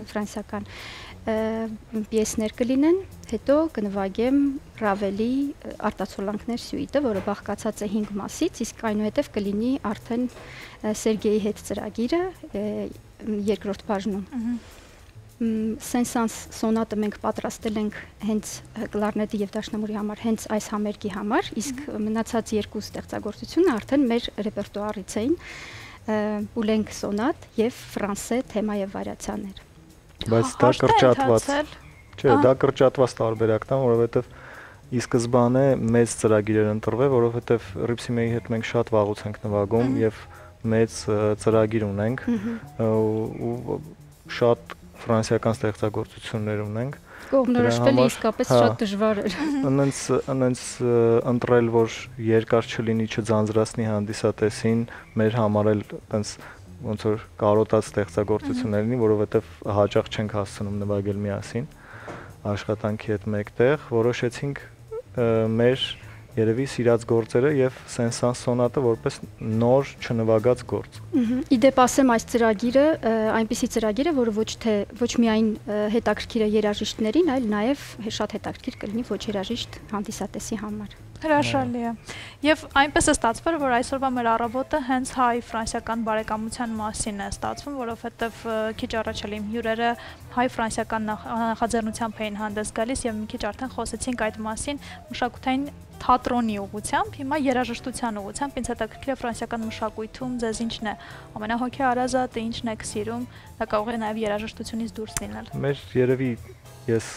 ֆրանսիական պիեսներ կլինեն, հետո կնվագեմ Ռավելի արտացոլանքներ սյուիտը, որը բաղկացած է 5 մասից, իսկ այնուհետև կլինի արդեն Սերգեյի հետ ծրագիրը երկրորդ բաժնում։ Սենսանս սոնատը մենք պատրաստել ենք հենց կլարնետի եւ դաշնամուրի համար, հենց այս համերգի համար, իսկ մնացած երկու ստեղծագործությունը արդեն մեր ռեպերտուարից էին, Ուլենք սոնատ եւ ֆրանսե թեմա եւ վարիացիաներ։ Բայց դա կրճատված չէ, դա կրճատված տարբերակն է, որովհետեւ ի սկզբանե մեծ ծրագիր էր ընտրվել, որովհետեւ Ռիփսիմեի հետ մենք շատ վաղուց ենք նվագում եւ մեծ ծրագիր ունենք ու շատ ֆրանսիական ստեղծագործություններ ունենք։ Կողմնորոշվելը իսկապես շատ դժվար էր։ Անենց ընտրել, որ երկար չլինի, չձանձրացնի հանդիսատեսին, մեր համար էլ տենց ոնց որ կարոտած ստեղծագործություններ լինի, որովհետև հաճախ չենք հասցնում նվագել միասին աշխատանքի հետ մեկտեղ, որոշեցինք մեր երևի սիրած գործերը եւ Սենսանս սոնատը որպես նոր չնվագած գործ։ Իդեպ ասեմ, այս ծրագիրը այնպիսի ծրագիր է, որը ոչ միայն հետաքրքիր է երաժիշտներին, այլ նաեւ շատ հետաքրքիր կլինի ոչ երաժիշտ հանդիսատեսի համար։ Հրաշալի է։ Եվ այնպես է ստացվել, որ այսօրվա մեր առավոտը հենց հայ-ֆրանսիական բարեկամության մասին է ստացվում, որովհետև քիչ առաջ էլ իմ հյուրերը հայ-ֆրանսիական նախաձեռնությամբ էին հանդես գալիս եւ մի քիչ արդեն խոսեցինք այդ մասին մշակութային թատրոնի ուղղությամբ, հիմա երաժշտության ուղղությամբ, ինձ հետաքրքիր է ֆրանսիական մշակույթում ձեզ ինչն է ամենահոգեարազատը, ինչն եք սիրում, դա կարող է նաեւ երաժշտությունից դուրս լինել։ Մեր երևի ես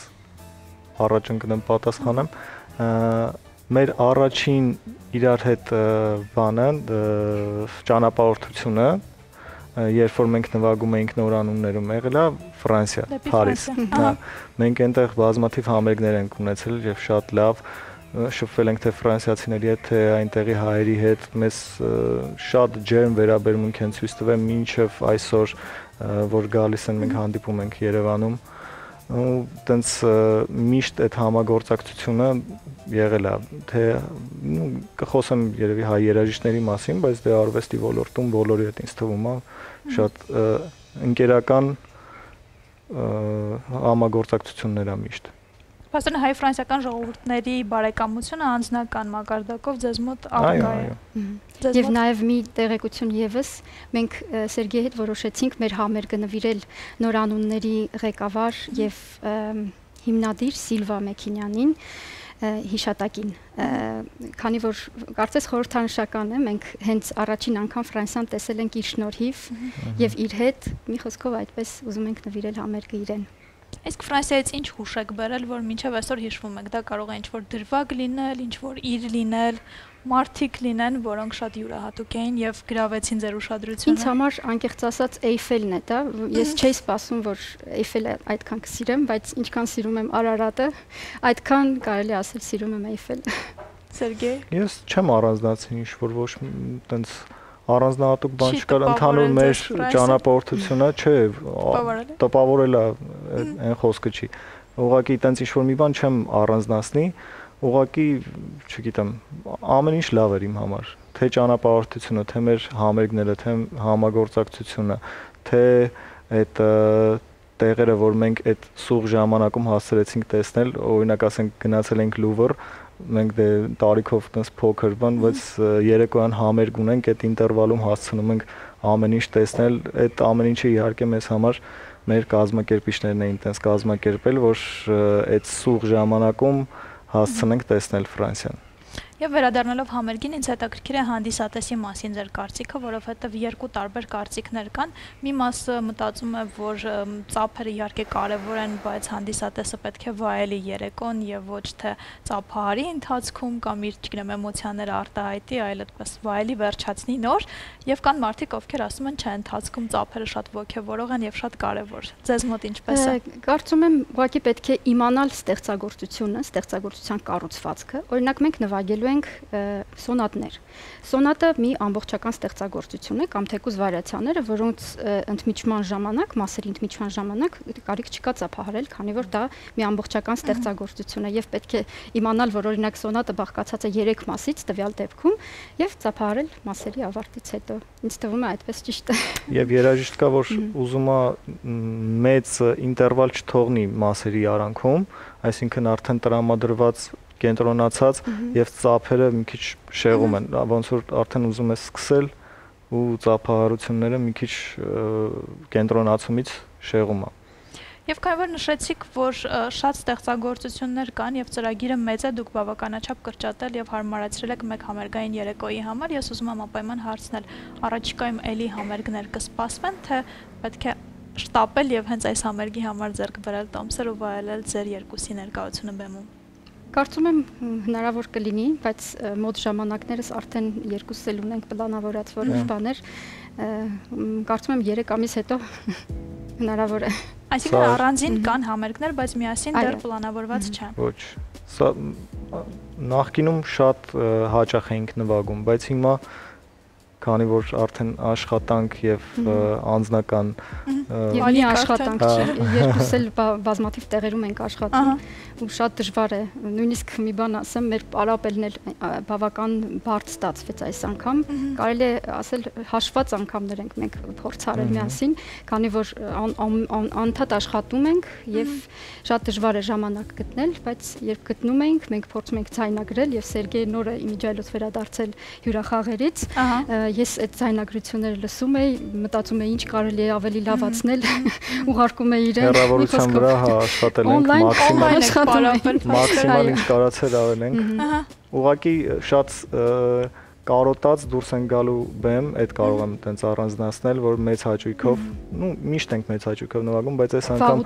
առաջ ընկնեմ պատասխանեմ, մեր առաջին իրար հետ բանը ճանապարհորդությունը, երբ որ մենք նվագում էինք նորանուններում եղել է Ֆրանսիա, Փարիզ։ Մենք այնտեղ բազմաթիվ համերգներ ենք ունեցել եւ շատ լավ շփվել ենք թե ֆրանսիացիների հետ, թե այնտեղի հայերի հետ, մեզ շատ ջերմ վերաբերմունք են ցույց տվել մինչև այսօր, որ գալիս են մենք հանդիպում ենք Երևանում, ու տենց միշտ այդ համագործակցությունը եղել է, թե կխոսեմ երևի հայ երաժիշտների մասին, բայց դե արվեստի ոլորտում բոլորի հետ ինձ թվում է շատ ընկերական համագործակցություններ է միշտ։ Պաստորեն հայ-ֆրանսիական ժողովուրդների բարեկամությունը անձնական մակարդակով ձեզ մոտ առկա է։ Եվ նաև մի տեղեկություն եւս, մենք Սերգեյի հետ որոշեցինք մեր համերգը նվիրել նորանունների ղեկավար եւ հիմնադիր Սիլվա Մեքինյանին հիշատակին, քանի որ կարծես խորհրդանշական է, մենք հենց առաջին անգամ Ֆրանսիան տեսել ենք իր շնորհիվ եւ իր հետ մի խոսքով այդպես ուզում ենք նվիրել համերգը իրեն։ Իսկ Ֆրանսիայից ինչ հուշ եք բերել, որ մինչև այսօր հիշվում եք, դա կարող է ինչ-որ դրվագ լինել, ինչ-որ իր լինել, մարդիկ լինեն, որոնք շատ յուրահատուկ էին եւ գրավեցին ձեր ուշադրությունը։ Ինձ համար անկեղծ ասած Էյֆելն է դա, ես չէի սպասում, որ Էյֆելը այդքան կսիրեմ, բայց ինչքան սիրում եմ Արարատը, այդքան կարելի ասել սիրում եմ Էյֆելը։ Սերգեյ։ Ես չեմ առանձնացին ինչ-որ ոչ տենց առանձնահատուկ բան չկար, ընդհանուր մեր ճանապարհորդությունը չէ, տպավորել է այն խոսքը չի։ Ուղղակի տենց ինչ-որ մի բան չեմ առանձնացնի, ուղղակի, չգիտեմ, ամեն ինչ լավ էր իմ համար, թե ճանապարհորդությունը, թե մեր համերգները, թե համագործակցությունը, թե այդ տեղերը, որ մենք այդ սուղ ժամանակում հասցրեցինք տեսնել, օրինակ ասենք գնացել ենք Լուվր, մենք դե տարիքով տես փոքր բան, բայց երեկոյան համերգ ունենք, այդ ինտերվալում հասցնում ենք ամեն ինչ տեսնել, այդ ամեն ինչը իհարկե մեզ համար մեր կազմակերպիչներն էին տես կազմակերպել, որ այդ սուղ ժամանակում հասցնենք տեսնել Ֆրանսիան։ Եվ վերադառնալով համերգին, ինձ հետաքրքիր է հանդիսատեսի մասին ձեր կարծիքը, որովհետև երկու տարբեր կարծիքներ կան։ Մի մասը մտածում է, որ ծափերը իհարկե կարևոր են, բայց հանդիսատեսը պետք է վայելի երեկոն եւ ոչ թե ծափահարի ընթացքում կամ իր, չգիտեմ, էմոցիաները արտահայտի, այլ այդպես վայելի վերջացնի նոր, եւ կան մարդիկ, ովքեր ասում են, չէ, ընթացքում ծափերը շատ ոգևորող են եւ շատ կարևոր։ Ձեզ մոտ ինչպես է։ Կարծում եմ, ուղղակի պետք է իմանալ ստեղծագործությունը, ստեղծագործության կառուցվածքը։ Օրինակ մենք նվագելու խոսելու ենք սոնատներ։ Սոնատը մի ամբողջական ստեղծագործություն է կամ թեկուզ վարիացիաները, որոնց ընդմիջման ժամանակ, մասերի ընդմիջման ժամանակ կարիք չկա ծափահարել, քանի որ դա մի ամբողջական ստեղծագործություն է եւ պետք է իմանալ, որ օրինակ սոնատը բաղկացած է 3 մասից տվյալ դեպքում եւ ծափահարել մասերի ավարտից հետո։ Ինձ թվում է այդպես ճիշտ է։ Եվ երաժիշտ կա, որ ուզում է մեծ ինտերվալ չթողնի մասերի արանքում, այսինքն արդեն տրամադրված կենտրոնացած եւ ծափերը մի քիչ շեղում են, ոնց որ արդեն ուզում է սկսել ու ծափահարությունները մի քիչ կենտրոնացումից շեղում է։ Եվ կայվեր նշեցիք, որ շատ ստեղծագործություններ կան եւ ծրագիրը մեծ է, դուք բավականաչափ կրճատել եւ հարմարացրել եք մեկ համերգային երեկոյի համար։ Ես ուզում եմ ապայման հարցնել, առաջիկայում էլի համերգներ կսպասվեն, թե պետք է շտապել եւ հենց այս համերգի համար ձեռք բերել տոմսեր ու վայելել ձեր երկուսի ներկայությունը բեմում։ Կարծում եմ հնարավոր կլինի, բայց մոտ ժամանակներս արդեն երկուսս էլ ունենք պլանավորած որոշ բաներ։ Կարծում եմ 3 ամիս հետո հնարավոր է։ Այսինքն առանձին կան համերգներ, բայց միասին դեռ պլանավորված չեն։ Ոչ։ Սա նախկինում շատ հաճախ էինք նվագում, բայց հիմա քանի որ արդեն աշխատանք եւ անձնական եւ մի աշխատանք չի, երկուս էլ բազմաթիվ տեղերում ենք աշխատում ու շատ դժվար է, նույնիսկ մի բան ասեմ, մեր պարապելն էլ բավական բարդ ստացվեց այս անգամ, կարելի է ասել հաշված անգամներ ենք մենք փորձարել միասին, քանի որ անդադ աշխատում ենք եւ շատ դժվար է ժամանակ գտնել, բայց երբ գտնում ենք, մենք փորձում ենք ցայնագրել եւ Սերգեյը նորը իմիջայլոց վերադարձել հյուրախաղերից, ես այդ ցայնագրությունները լսում էի, մտածում էի ինչ կարելի է ավելի լավացնել, ուղարկում էի իրեն։ Հեռավորության վրա աշխատել ենք մաքսիմալ ինչ կարացել արել ենք։ Ուղղակի շատ կարոտած դուրս են գալու բեմ, այդ կարող եմ տենց առանձնացնել, որ մեծ հաճույքով, նու միշտ ենք մեծ հաճույքով նվագում, բայց այս անգամ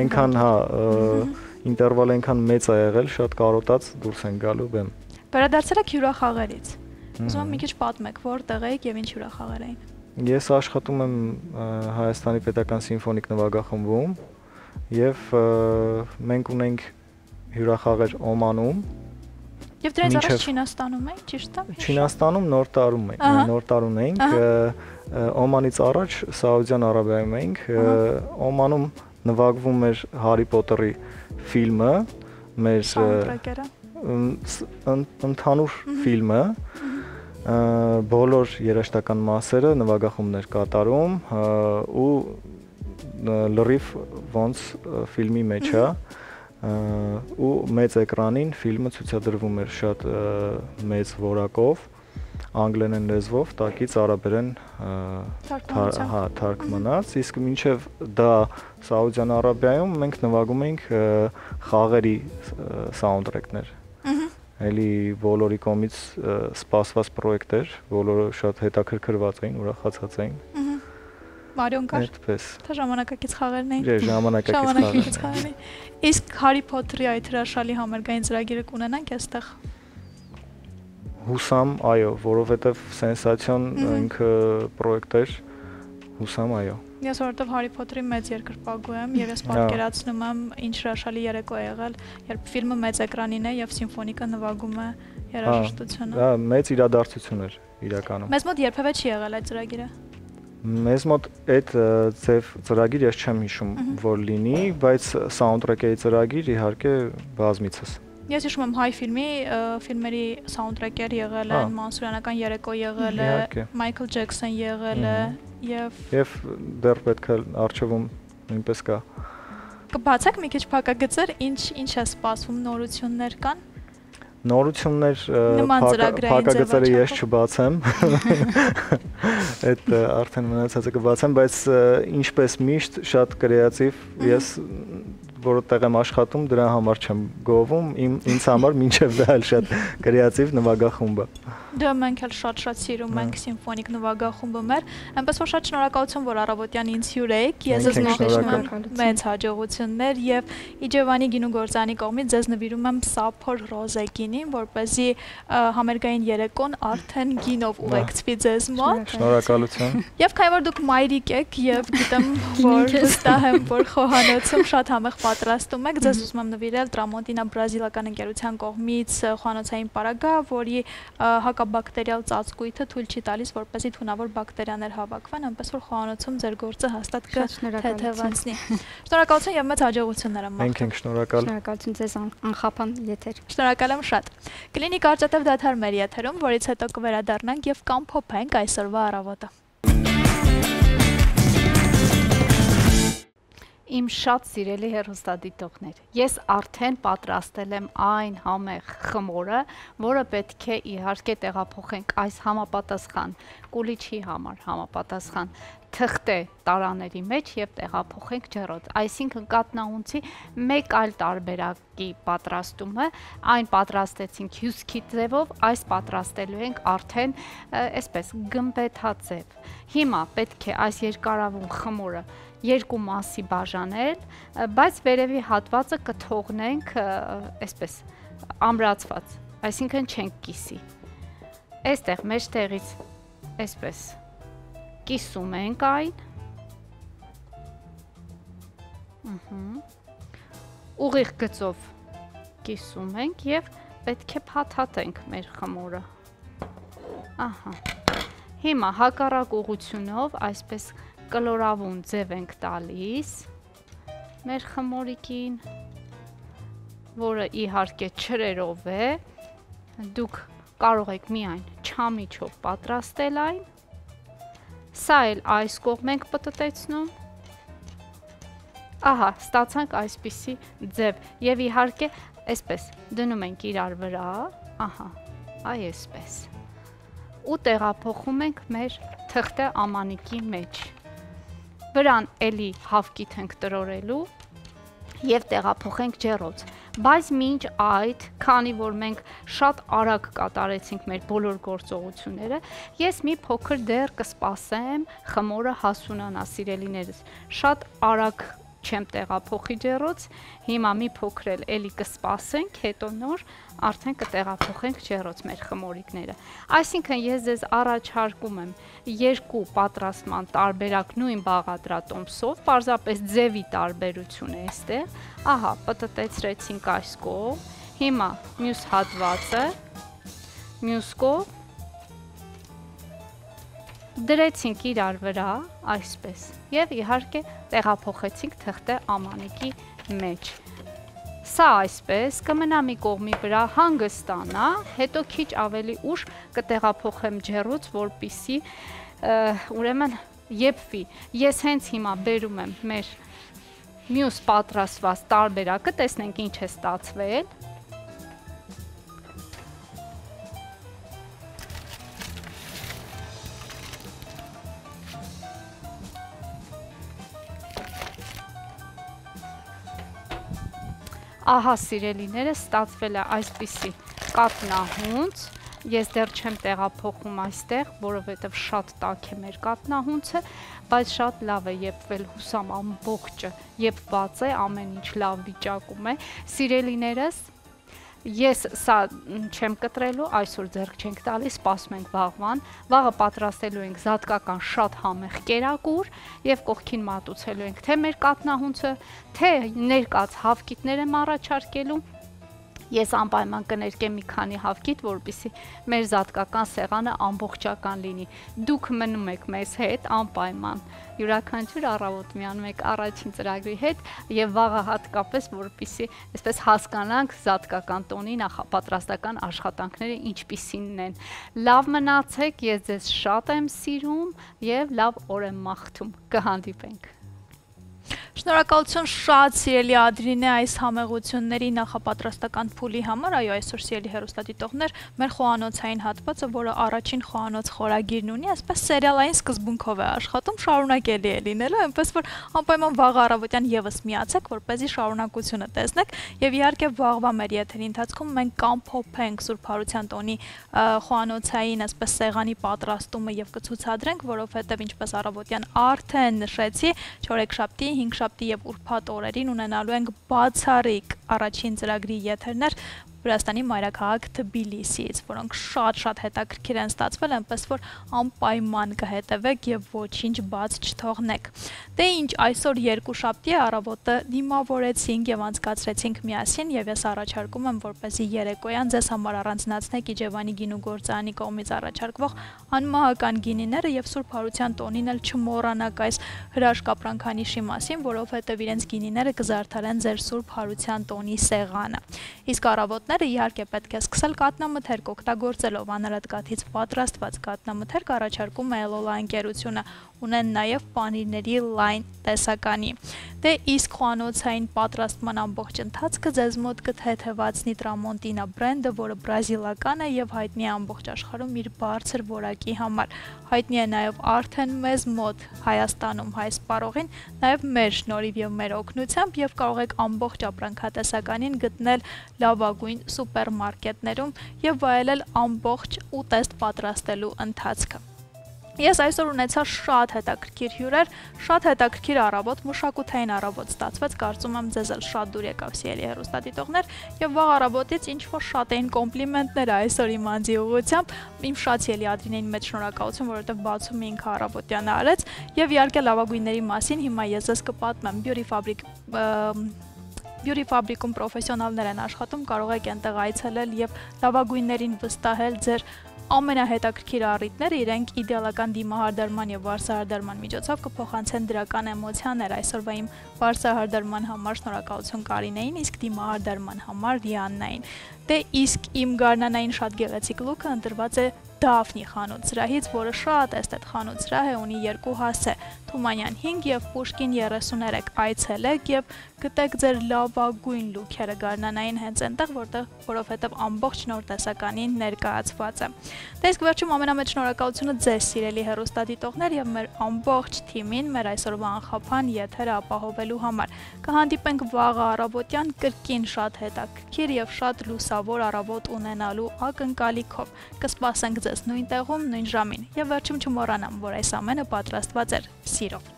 այնքան ինտերվալ այնքան մեծ է եղել, շատ կարոտած դուրս են գալու բեմ։ Վերադարձել եք հյուրախաղերից։ Ուզում եմ մի քիչ պատմեք, որտեղ եք եւ ինչ հյուրախաղեր էին։ Ես աշխատում եմ Հայաստանի Պետական Սիմֆոնիկ նվագախմբում եւ մենք ունենք հյուրախաղեր Օմանում։ Եվ դրանից առաջ Չինաստանում էին, ճիշտ է։ Չինաստանում նոր տարում էինք, Օմանից առաջ Սաուդյան Արաբիայում էինք, Օմանում նվագվում էր Հարի Պոտերի ֆիլմը, մեր ընդհանուր ֆիլմը, բոլոր երաժշտական մասերը նվագախումներ կատարում ու լրիվ ոնց ֆիլմի մեջ է ու մեծ էկրանին ֆիլմը ցուցադրվում էր շատ մեծ որակով անգլերեն լեզվով, տակից արաբերեն թարգմանած, իսկ մինչև դա Սաուդյան Արաբիայում մենք նվագում էինք խաղերի սաունդթրեքներ։ Էլի բոլորի կողմից սպասված պրոյեկտ էր, բոլորը շատ հետաքրքրված էին, ուրախացած էին։ Մարիոն կար։ Այդպես։ Դա ժամանակակից խաղերն էին։ Ժամանակակից խաղեր։ Իսկ Հարի Փոթերի այդ հրաշալի համերգային ծրագիրը կունենանք այստեղ։ Հուսամ, այո, որովհետև սենսացիոն ինքը պրոյեկտ էր, հուսամ, այո։ Ես որովհետև Հարի Փոթերի մեծ երկրպագու եմ եւ ես պատկերացնում եմ ինչ հրաշալի երեկո է եղել, երբ ֆիլմը մեծ էկրանին է եւ սիմֆոնիկը նվագում է երաժշտությունը։ Դա մեծ իրադարձություն էր իրականում։ Մեզ մոտ երբևէ չի եղել այդ ծրագիրը։ Մեզ մոտ այդ ձև ծրագիր ես չեմ հիշում, որ լինի, բայց սաունդթրեքի ծրագիր իհարկե բազմիցս։ Ես հիշում եմ հայ ֆիլմերի սաունդթրեքեր եղել են, Մանսուրյանական երեկո եղել է, Մայքլ Ջեքսոն եղել է եւ դեռ պետք է արխիվում նույնպես կա։ Կբացեք մի քիչ փակագծեր, ինչ է սպասվում, նորություններ կան։ Նորություններ փակագծերը ես չբացեմ։ Այդ արդեն մնացածը կբացեմ, բայց ինչպես միշտ շատ կրեատիվ ես որտեղ եմ աշխատում, դրա համար չեմ գովում, ինձ համար մինչև դա էլ շատ կրեատիվ նվագախումբ է։ Դա մենք էլ շատ սիրում ենք սիմֆոնիկ նվագախումբը մեր, այնպես որ շատ շնորհակալություն, որ առավոտյան ինձ հյուր եք, ես ձեզ մաղթում եմ մեծ հաջողություններ եւ Իջևանի գինուգործանի կողմից ձեզ նվիրում եմ Սափոր Ռոզեկինին, որպեսզի համերգային երեկոն արդեն գինով ուղեկցվի ձեզ մոտ։ Շնորհակալություն։ Եվ քանի որ դուք մայրիկ եք եւ գիտեմ, որ վստահ եմ, որ խոհանոցում շատ համեղ պատրաստում եք, ձեզ ուզում եմ նվիրել Տրամոնտինա բրազիլական ընկերության կողմից խոհանոցային պարագա, որի հակաբակտերիալ ծածկույթը թույլ չի տալիս, որպեսզի թունավոր բակտերիաներ հավաքվեն, այնպես որ խոհանոցում ձեր գործը հաստատ կթեթևացնի։ Շնորհակալություն եւ մեծ հաջողություններ եմ մաղթում։ Մենք ենք շնորհակալ։ Շնորհակալություն ձեզ անխափան եթեր։ Շնորհակալ եմ շատ։ Կլինի կարճատև դադար մեր եթերում, որից հետո կվերադառնանք եւ կամփոփենք այսօրվա առավոտը։ Իմ շատ սիրելի հեռուստադիտողներ, ես արդեն պատրաստել եմ այն համեղ խմորը, որը պետք է իհարկե տեղափոխենք այս համապատասխան կուլիչի համար, համապատասխան թղթե տարաների մեջ եւ տեղափոխենք ջեռոց, այսինքն կատնահունցի մեկ այլ տարբերակի պատրաստումը, այն պատրաստեցինք հյուսքի ձևով, այս պատրաստելու ենք արդեն այսպես գմբեթաձև։ Հիմա պետք է այս երկարավուն խմորը երկու մասի բաժանել, բայց վերևի հատվածը կթողնենք այսպես ամրացված, այսինքն չենք կիսի։ Այստեղ մեջտեղից այսպես կիսում ենք այն։ Ուղիղ գծով կիսում ենք եւ պետք է փաթաթենք մեր խմորը։ Ահա։ Հիմա հակառակ ուղղությունով այսպես կլորավուն ձև ենք տալիս մեր խմորիկին, որը իհարկե չրերով է, դուք կարող եք միայն չամիչով պատրաստել այն, սա էլ այս կողմ ենք պտտեցնում, ահա, ստացանք այսպիսի ձև և իհարկե այսպես դնում ենք իրար վրա, ահա, այսպես, ու տեղափոխում ենք մեր թղթե ամանիկի մեջ, վրան էլի հավկիթ ենք տրորելու և տեղափոխենք ջեռոց, բայց մինչ այդ, քանի որ մենք շատ արագ կատարեցինք մեր բոլոր գործողությունները, ես մի փոքր դեռ կսպասեմ խմորը հասունանա, սիրելիներս, շատ արագ չեմ տեղափոխի ջեռոց, հիմա մի փոքր էլի կսպասենք, հետո նոր արդեն կտեղափոխենք ջեռոց մեր խմորիկները։ Այսինքն ես ձեզ առաջարկում եմ երկու պատրաստման տարբերակ նույն բաղադրատոմսով, պարզապես ձևի տարբերություն է այստեղ, ահա պտտեցրեցինք այս կողմ, հիմա մյուս հատվածը, մյուս կողմ, դրեցինք իրար վրա, այսպես, և իհարկե տեղափոխեցինք թղթե ամանիկի մեջ։ Սա այսպես կմնա մի կողմի վրա հանգստանա, հետո քիչ ավելի ուշ կտեղափոխեմ ջեռոց, որպեսզի ուրեմն եփվի։ Ես հենց հիմա բերում եմ մեր մյուս պատրաստված տարբերակը, տեսնենք ինչ է ստացվել։ Ահա սիրելիները ստացվել է այսպիսի կատնահունց, ես դեռ չեմ տեղափոխում այստեղ, որովհետև շատ տաք է մեր կատնահունցը, բայց շատ լավ է եփվել, հուսամ ամբողջը եփված է, ամեն ինչ լավ վիճակում է, սիրելիներս, ես սա չեմ կտրելու, այսօր ձեռք չենք տալիս, սպասում ենք վաղվան, վաղը պատրաստելու ենք զատկական շատ համեղ կերակուր և կողքին մատուցելու ենք թե մեր կատնահունցը, թե ներկած հավկիթներ եմ առաջարկելու, ես անպայման կներկեմ մի քանի հավկիթ, որպեսզի մեր զատկական սեղանը ամբողջական լինի, դուք մնում եք մեզ հետ անպայման, յուրաքանչյուր առավոտ միանում եք առաջին ծրագրի հետ և վաղը հատկապես, որպեսզի այսպես հասկանանք զատկական տոնի նախապատրաստական աշխատանքները ինչպիսինն են։ Լավ մնացեք, ես ձեզ շատ եմ սիրում և լավ օր եմ մաղթում, կհանդիպենք։ Շնորհակալություն շատ սիրելի Ադրինե այս համեղությունների նախապատրաստական փուլի համար, այո այսօր սիրելի հեռուստադիտողներ, մեր խոհանոցային հատվածը, որը առաջին խոհանոց խորագիրն ունի, այսպես սերիալային սկզբունքով է աշխատում, շարունակելի է լինելու, այնպես որ անպայման վաղ առավոտյան եւս միացեք, որպեսզի շարունակությունը տեսնեք, եւ իհարկե վաղվա մեր եթերի ընթացքում մենք կամփոփենք Սուրբ Հարության տոնի խոհանոցային այսպես սեղանի պատրաստումը եւ կցուցադրենք, որովհետեւ ինչպես առավոտյան արդեն նշեցի, չորեքշաբթի, հինգշաբթի եւ ուրբաթ օրերին ունենալու ենք բացառիկ առաջին ծրագրի եթերներ, Վրաստանի մայրաքաղաք Թբիլիսիից, որոնք շատ հետաքրքիր են ստացվել, այնպես որ անպայման կհետևեք եւ ոչինչ բաց չթողնեք։ Դե ինչ, այսօր երկուշաբթի է, առավոտը դիմավորեցինք եւ անցկացրեցինք միասին եւ ես առաջարկում եմ, որպեսզի երեկոյան ձեզ համար առանձնացնեք Իջևանի գինու գործարանի կողմից առաջարկվող անմահական գինիները եւ Սուրբ Հարության տոնին էլ չմոռանաք այս հրաշք ապրանքանիշի մասին, որովհետեւ իրենց գինիները կզարդարեն ձեր Սուրբ Հարության տոնի սեղանը։ Իսկ առավոտները իհարկե պետք է սկսել կատնամթերք օգտագործելով անհրաժեշտ կաթից պատրաստված կատնամթերք առաջարկում է Էլոլա ընկերությունը, ունեն նաև պանիրների լայն տեսականի։ Դե իսկ խոհանոցային պատրաստման ամբողջ ընթացքը ձեզ մոտ կթեթևացնի Տրամոնտինա բրենդը, որը բրազիլական է եւ հայտնի է ամբողջ աշխարհում իր բարձր որակի համար։ Հայտնի է նաև արդեն մեզ մոտ Հայաստանում հայ սպառողին, նաև մեր շնորհիվ եւ մեր օգնությամբ եւ կարող եք ամբողջ ապրանքատեսականին գտնել լավագույն սուպերմարկետներում եւ վայելել ամբողջ ուտեստ պատրաստելու ընթացքը։ Ես այսօր ունեցա շատ հետաքրքիր հյուրեր, շատ հետաքրքիր առավոտ, մշակութային առավոտ ստացվեց, կարծում եմ ձեզ էլ շատ դուր եկավ սիրելի հեռուստադիտողներ, եւ վաղ առավոտից ինչ որ շատ էին կոմպլիմենտները այսօր իմ անձի ուղղությամբ, իմ շատ սիրելի Ադրինեին մեծ շնորհակալություն, որովհետեւ բացում է ինքը առավոտյան արեց, եւ իհարկե լավագույնների մասին հիմա ես ձեզ կպատմեմ Beauty Fabric-ում պրոֆեսիոնալներ են աշխատում, կարող եք այնտեղ այցելել եւ լավագույններին վստահել ձեր ամենահետաքրքիր առիթները, իրենք իդեալական դիմահարդարման եւ վարսահարդարման միջոցով կփոխանցեն դրական էմոցիաներ։ Այսօրվա իմ վարսահարդարման համար շնորհակալություն Կարինեին, իսկ դիմահարդարման համար Ռիաննային։ Դե իսկ իմ գարնանային շատ գեղեցիկ լուքը ընտրված է Դաֆնի խանութ սրահից, որը շատ էստետ խանութ սրահ է, ունի երկու հասե՝ Թումանյան 5 եւ Պուշկին 33։ Այցելեք եւ գտեք ձեր լավագույն լուքերը գարնանային հենց այնտեղ, որովհետեւ ամբողջ նոր տեսականին ներկայացված է։ Դե իսկ վերջում ամենամեծ շնորհակալությունը ձեզ սիրելի հեռուստադիտողներ եւ մեր ամբողջ թիմին մեր այսօրվա անխափան եթերը ապահովելու համար։ Կհանդիպենք վաղը առավոտյան կրկին շատ հետաքրքիր եւ շատ լուսավոր առավոտ ունենալու ակնկալիքով։ Կսպասենք ձեզ նույն տեղում, նույն ժամին։ Եվ վերջում չմոռանամ, որ այս ամենը պատրաստված էր սիրով։